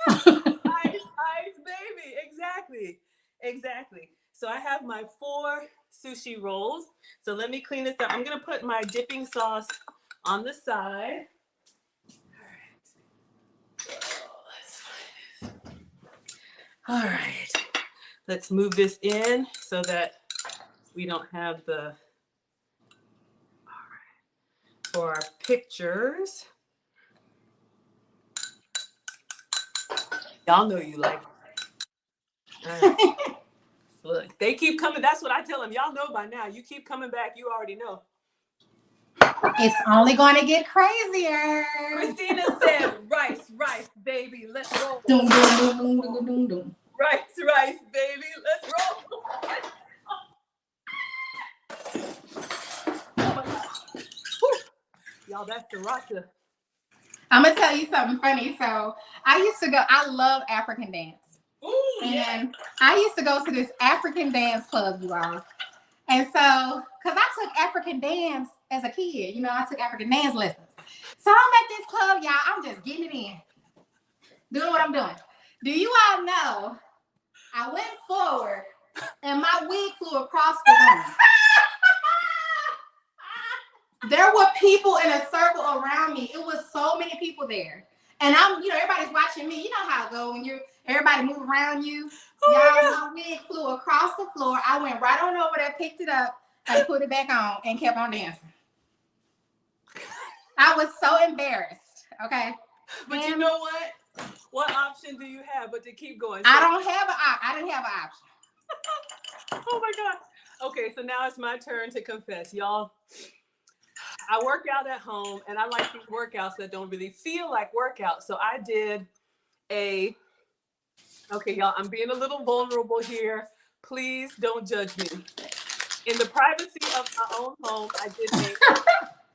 Ice, baby. Exactly. So I have my 4 sushi rolls. So let me clean this up. I'm gonna put my dipping sauce on the side. All right. Let's move this in so that we don't have the. All right. For our pictures. Y'all know you like it. All right. Look, they keep coming. That's what I tell them. Y'all know by now. You keep coming back. You already know. It's only going to get crazier. Christina said, rice, baby. Let's roll. Doom, doom, doom, doom, doom, doom, doom. Rice, baby. Let's roll. Oh my God. Y'all, that's Sriracha. I'm going to tell you something funny. So I love African dance. Ooh, and yeah. I used to go to this African dance club, you all. And so, because I took African dance as a kid, you know, I took African dance lessons. So I'm at this club, y'all. I'm just getting it in, doing what I'm doing. Do you all know I went forward and my wig flew across the room? There were people in a circle around me. It was so many people there. And everybody's watching me. You know how it goes when everybody move around you. My wig flew across the floor. I went right on over there, picked it up, and put it back on and kept on dancing. I was so embarrassed. Okay. But you know what? What option do you have but to keep going? I didn't have an option. Oh my God. Okay, so now it's my turn to confess. Y'all, I work out at home and I like these workouts that don't really feel like workouts. So I did okay, y'all, I'm being a little vulnerable here, please don't judge me. In the privacy of my own home, I did a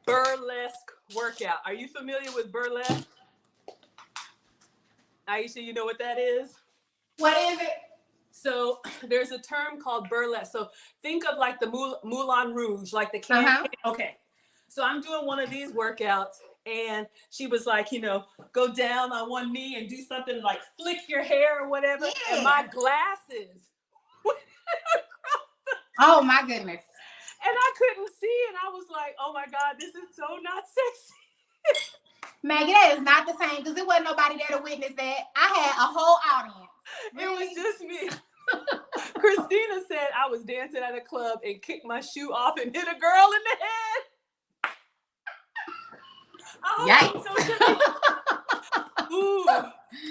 burlesque workout. Are you familiar with burlesque? Aisha, you know what that is? What is it? So there's a term called burlesque. So think of like the Moulin Rouge, like the can. Okay. So I'm doing one of these workouts, and she was like, you know, go down on one knee and do something like flick your hair or whatever. Yeah. And my glasses. Oh my goodness. And I couldn't see, and I was like, oh my God, this is so not sexy. Maggie, that is not the same, because there wasn't nobody there to witness that. I had a whole audience. Really? It was just me. Christina said I was dancing at a club and kicked my shoe off and hit a girl in the head. Yikes. Ooh.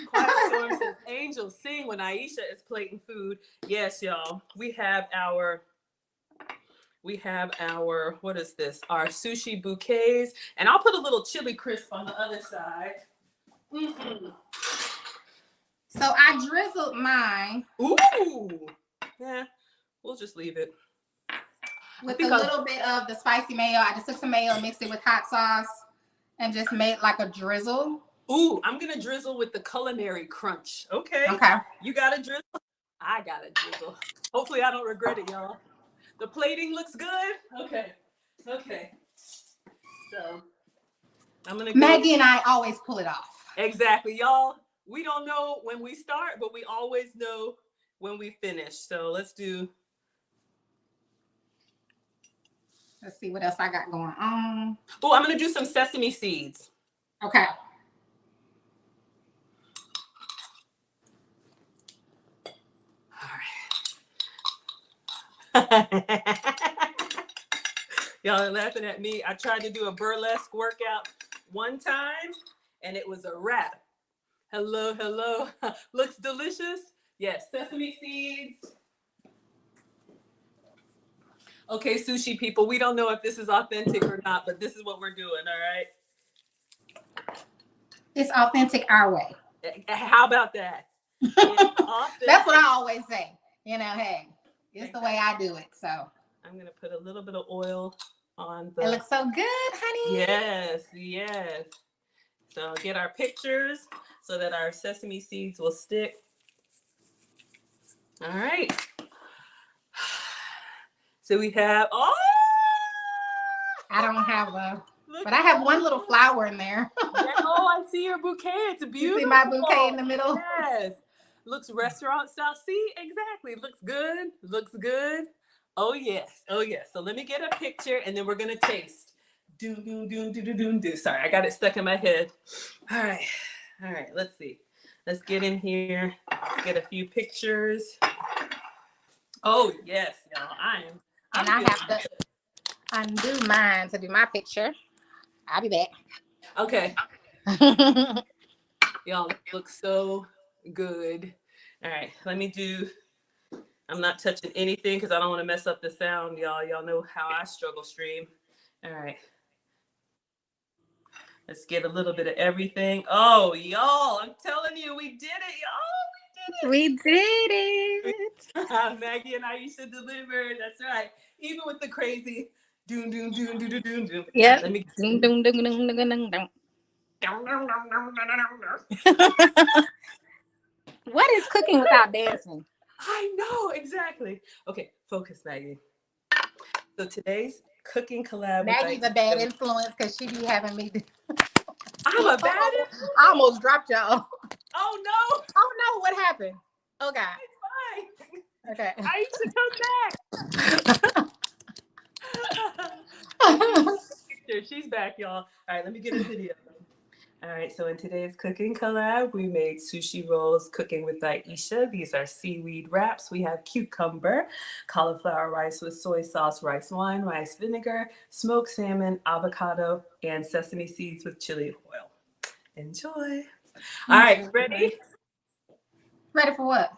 Quiet Storm says, angels sing when Aisha is plating food. Yes, y'all. We have our, what is this? Our sushi bouquets. And I'll put a little chili crisp on the other side. Mm-mm. So I drizzled mine. Ooh. Yeah, we'll just leave it. With a little bit of the spicy mayo. I just took some mayo and mixed it with hot sauce and just made like a drizzle. Ooh, I'm going to drizzle with the culinary crunch. Okay. You got to drizzle? I got to drizzle. Hopefully I don't regret it, y'all. The plating looks good. Okay. So I'm going to go. Maggie and I always pull it off. Exactly, y'all. We don't know when we start, but we always know when we finish. So let's see what else I got going on. Oh, I'm going to do some sesame seeds. Okay. All right. Y'all are laughing at me. I tried to do a burlesque workout one time, and it was a wrap. Hello. Looks delicious. Yes, sesame seeds. Okay, sushi people, we don't know if this is authentic or not, but this is what we're doing, all right? It's authentic our way. How about that? That's what I always say. You know, hey, it's the way I do it. So I'm going to put a little bit of oil on the... It looks so good, honey. Yes. So get our pictures so that our sesame seeds will stick. All right. So we have, I don't have but I have one little flower in there. I see your bouquet. It's beautiful. You see my bouquet in the middle? Yes. Looks restaurant style. See, exactly. Looks good. Oh, yes. So let me get a picture, and then we're going to taste. Do. Sorry, I got it stuck in my head. All right. Let's see. Let's get in here. Get a few pictures. Oh, yes, y'all. I have to undo mine to do my picture. I'll be back. Okay. Y'all look so good. All right, I'm not touching anything because I don't want to mess up the sound, y'all. Y'all know how I struggle stream. All right. Let's get a little bit of everything. Oh, y'all, I'm telling you, we did it, y'all. We did it. Maggie and Aisha delivered. That's right. Even with the crazy doom. Yeah. Let me. What is cooking without dancing? I know, exactly. Okay, focus, Maggie. So today's cooking collab. Maggie's a bad influence because she be having me. I'm a bad influence? I almost dropped y'all. Oh no! What happened? Oh God. It's fine. Okay. Aisha, come back. She's back, y'all. All right, let me get a video. All right, so in today's cooking collab, we made sushi rolls cooking with Aisha. These are seaweed wraps. We have cucumber, cauliflower rice with soy sauce, rice wine, rice vinegar, smoked salmon, avocado, and sesame seeds with chili oil. Enjoy. All right, ready? Ready for what?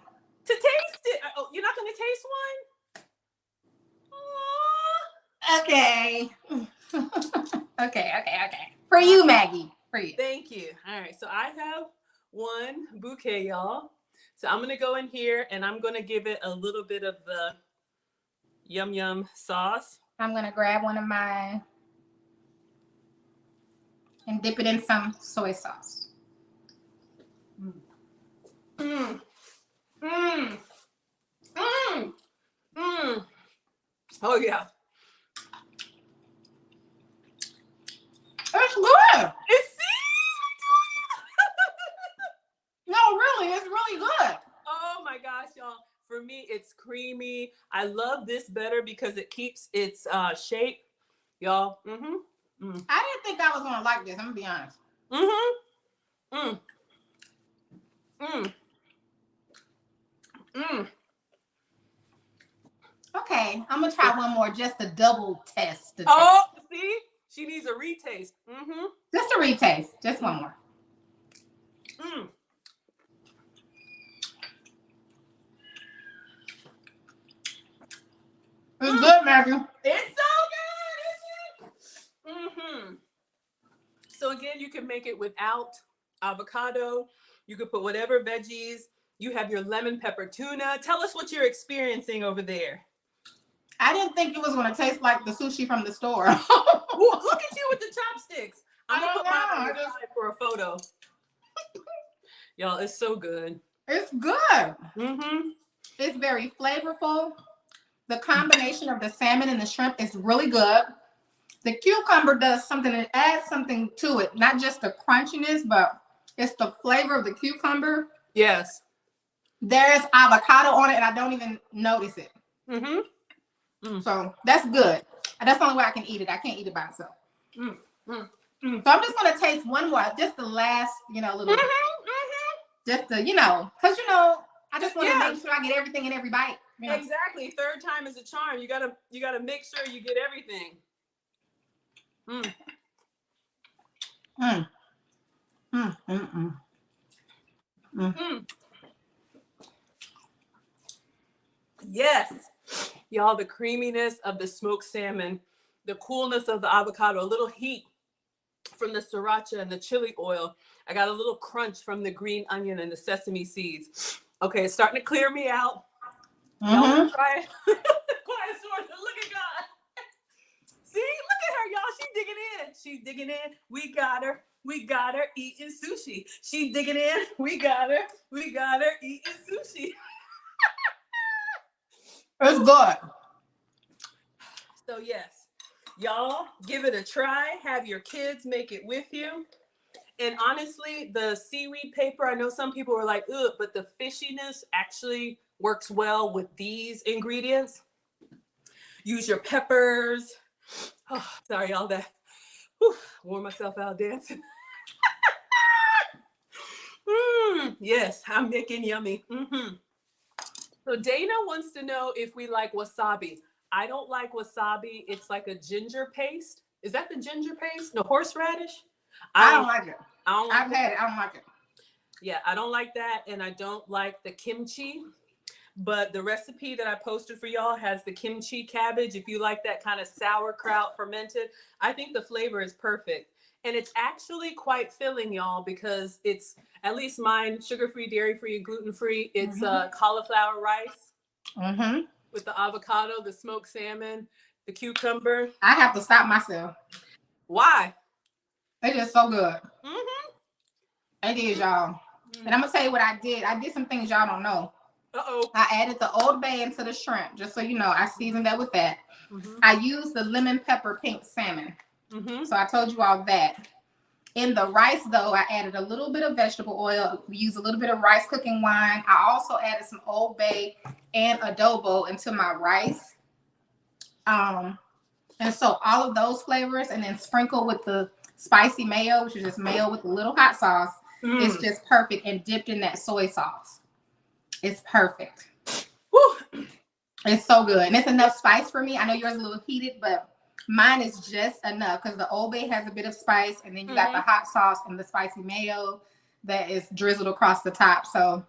To taste it. Oh, you're not going to taste one? Okay. Okay. For you, Maggie. For you. Thank you. All right. So I have one bouquet, y'all. So I'm going to go in here and I'm going to give it a little bit of the yum yum sauce. I'm going to grab one of mine and dip it in some soy sauce. Mm. Mm. Mm. Mm. Oh, yeah. It's good. It's No, really, it's really good. Oh my gosh, y'all. For me, it's creamy. I love this better because it keeps its shape. Y'all. Mm-hmm. Mm. I didn't think I was going to like this. I'm going to be honest. Mm-hmm. Mm. Mm. Mm. Okay, I'm going to try one more just to double test the taste. Oh, see? She needs a retaste. Mm-hmm. Just a retaste. Just one more. Mm. It's good, Maggie. It's so good, isn't it? Mm-hmm. So again, you can make it without avocado. You could put whatever veggies. You have your lemon pepper tuna. Tell us what you're experiencing over there. I didn't think it was going to taste like the sushi from the store. Ooh, look at you with the chopsticks. I'm going to put mine on the side for a photo. Y'all, it's so good. It's good. Mm-hmm. It's very flavorful. The combination of the salmon and the shrimp is really good. The cucumber does something, it adds something to it. Not just the crunchiness, but it's the flavor of the cucumber. Yes. There's avocado on it, and I don't even notice it. Mm-hmm. Mm. So that's good. That's the only way I can eat it. I can't eat it by itself. Mm. Mm. Mm. So I'm just going to taste one more. Just the last, little, just to, because, I just want to make sure I get everything in every bite. Exactly. Third time is a charm. You gotta make sure you get everything. Mm. Mm. Mm. Mm. Mm. Mm. Mm. Yes. Y'all, the creaminess of the smoked salmon, the coolness of the avocado, a little heat from the sriracha and the chili oil. I got a little crunch from the green onion and the sesame seeds. Okay, it's starting to clear me out. Y'all want to try it? Quiet storm. Look at God. See, look at her, y'all. She's digging in. She's digging in. We got her. We got her eating sushi. She's digging in. We got her. We got her eating sushi. It's good. So yes, y'all give it a try. Have your kids make it with you. And honestly, the seaweed paper, I know some people were like, ugh, but the fishiness actually works well with these ingredients. Use your peppers. Oh, sorry, y'all, that wore myself out dancing. Yes, I'm making yummy. Mm-hmm. So Dana wants to know if we like wasabi. I don't like wasabi. It's like a ginger paste. Is that the ginger paste? No, horseradish? I don't like it. I've had it. I don't like it. Yeah, I don't like that. And I don't like the kimchi. But the recipe that I posted for y'all has the kimchi cabbage. If you like that kind of sauerkraut fermented, I think the flavor is perfect. And it's actually quite filling, y'all, because it's, at least mine, sugar-free, dairy-free, and gluten-free. It's cauliflower rice with the avocado, the smoked salmon, the cucumber. I have to stop myself. Why? It's just so good. It is, y'all. And I'm going to tell you what I did. I did some things y'all don't know. Uh-oh. I added the Old Bay into the shrimp, just so you know. I seasoned that with that. I used the lemon pepper pink salmon. So I told you all that. In the rice, though, I added a little bit of vegetable oil. We used a little bit of rice cooking wine. I also added some Old Bay and adobo into my rice. And so all of those flavors, and then sprinkle with the spicy mayo, which is just mayo with a little hot sauce. It's just perfect, and dipped in that soy sauce. It's perfect. Woo. It's so good. And it's enough spice for me. I know yours is a little heated, but mine is just enough because the Old Bay has a bit of spice, and then you got the hot sauce and the spicy mayo that is drizzled across the top. So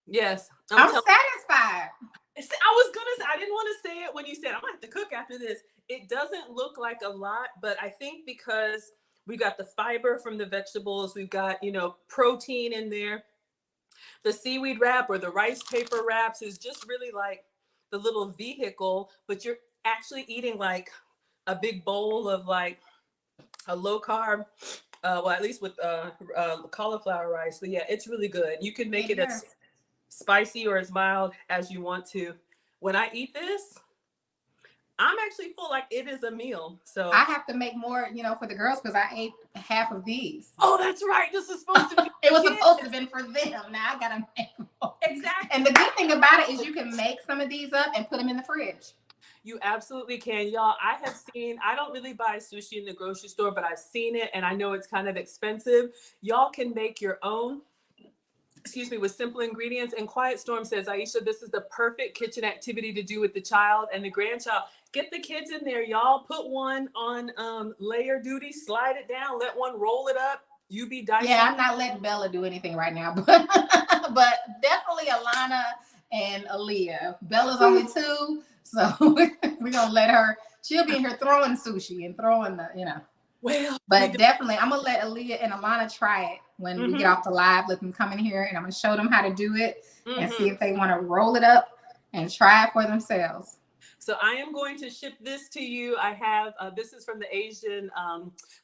yes, I'm satisfied. I was gonna say, I didn't want to say it when you said I'm gonna have to cook after this. It doesn't look like a lot, but I think because we got the fiber from the vegetables, we've got, protein in there. The seaweed wrap or the rice paper wraps is just really like the little vehicle, but you're actually eating like a big bowl of like a low carb, well, at least with cauliflower rice. But yeah, it's really good. You can make it as spicy or as mild as you want to. When I eat this, I'm actually full, like it is a meal. So I have to make more, you know, for the girls because I ate half of these. Oh, that's right. This is supposed to be. It was supposed to have been for them. Now I gotta make more. Exactly. And the good thing about it is you can make some of these up and put them in the fridge. You absolutely can, y'all. I have seen, I don't really buy sushi in the grocery store, but I've seen it and I know it's kind of expensive. Y'all can make your own, excuse me, with simple ingredients. And Quiet Storm says, Aisha, this is the perfect kitchen activity to do with the child and the grandchild. Get the kids in there, y'all. Put one on layer duty, slide it down, let one roll it up. You be dicing. Yeah, I'm not letting Bella do anything right now, but definitely Alana and Aaliyah. Bella's only 2, so we're gonna let her. She'll be in here throwing sushi and throwing the, you know. Well, but definitely, I'm gonna let Aaliyah and Alana try it when we get off the live. Let them come in here, and I'm gonna show them how to do it and see if they want to roll it up and try it for themselves. So I am going to ship this to you. I have, this is from the Asian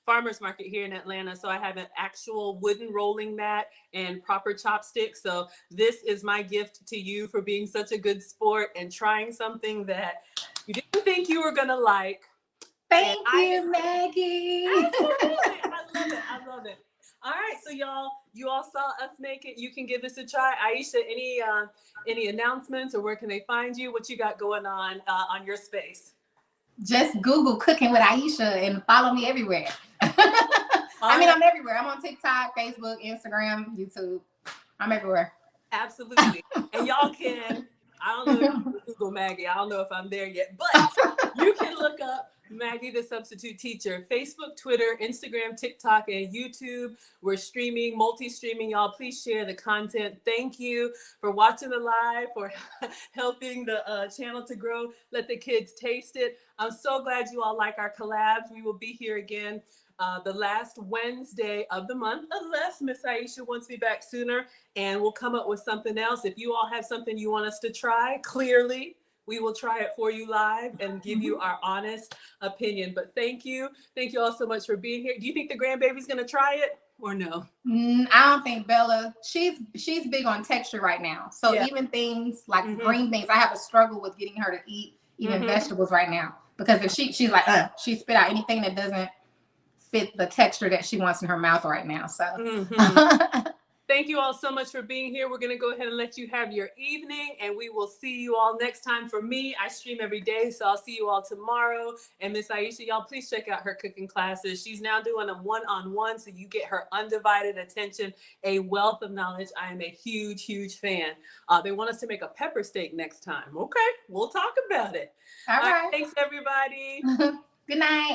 farmers market here in Atlanta. So I have an actual wooden rolling mat and proper chopsticks. So this is my gift to you for being such a good sport and trying something that you didn't think you were going to like. Thank you, Maggie. Absolutely. I love it. I love it. All right, so y'all, you all saw us make it. You can give this a try. Aisha, any announcements or where can they find you? What you got going on your space? Just Google Cooking with Aisha and follow me everywhere. I mean, I'm everywhere. I'm on TikTok, Facebook, Instagram, YouTube. I'm everywhere. Absolutely. And y'all can, I don't know if you can Google Maggie. I don't know if I'm there yet, but you can look up Maggie the Substitute Teacher. Facebook, Twitter, Instagram, TikTok, and YouTube. We're streaming, multi-streaming. Y'all, please share the content. Thank you for watching the live, for helping the channel to grow. Let the kids taste it. I'm so glad you all like our collabs. We will be here again the last Wednesday of the month, unless Miss Aisha wants me back sooner, and we'll come up with something else. If you all have something you want us to try, clearly, we will try it for you live and give you our honest opinion. But thank you. Thank you all so much for being here. Do you think the grandbaby's going to try it or no? I don't think Bella, she's big on texture right now. So even things like green beans, I have a struggle with getting her to eat even vegetables right now. Because if she's like, she spit out anything that doesn't fit the texture that she wants in her mouth right now. So thank you all so much for being here. We're going to go ahead and let you have your evening, and we will see you all next time. For me, I stream every day, so I'll see you all tomorrow. And Miss Aisha, y'all, please check out her cooking classes. She's now doing them one-on-one, so you get her undivided attention, a wealth of knowledge. I am a huge, huge fan. They want us to make a pepper steak next time. Okay, we'll talk about it. All right. Thanks, everybody. Good night.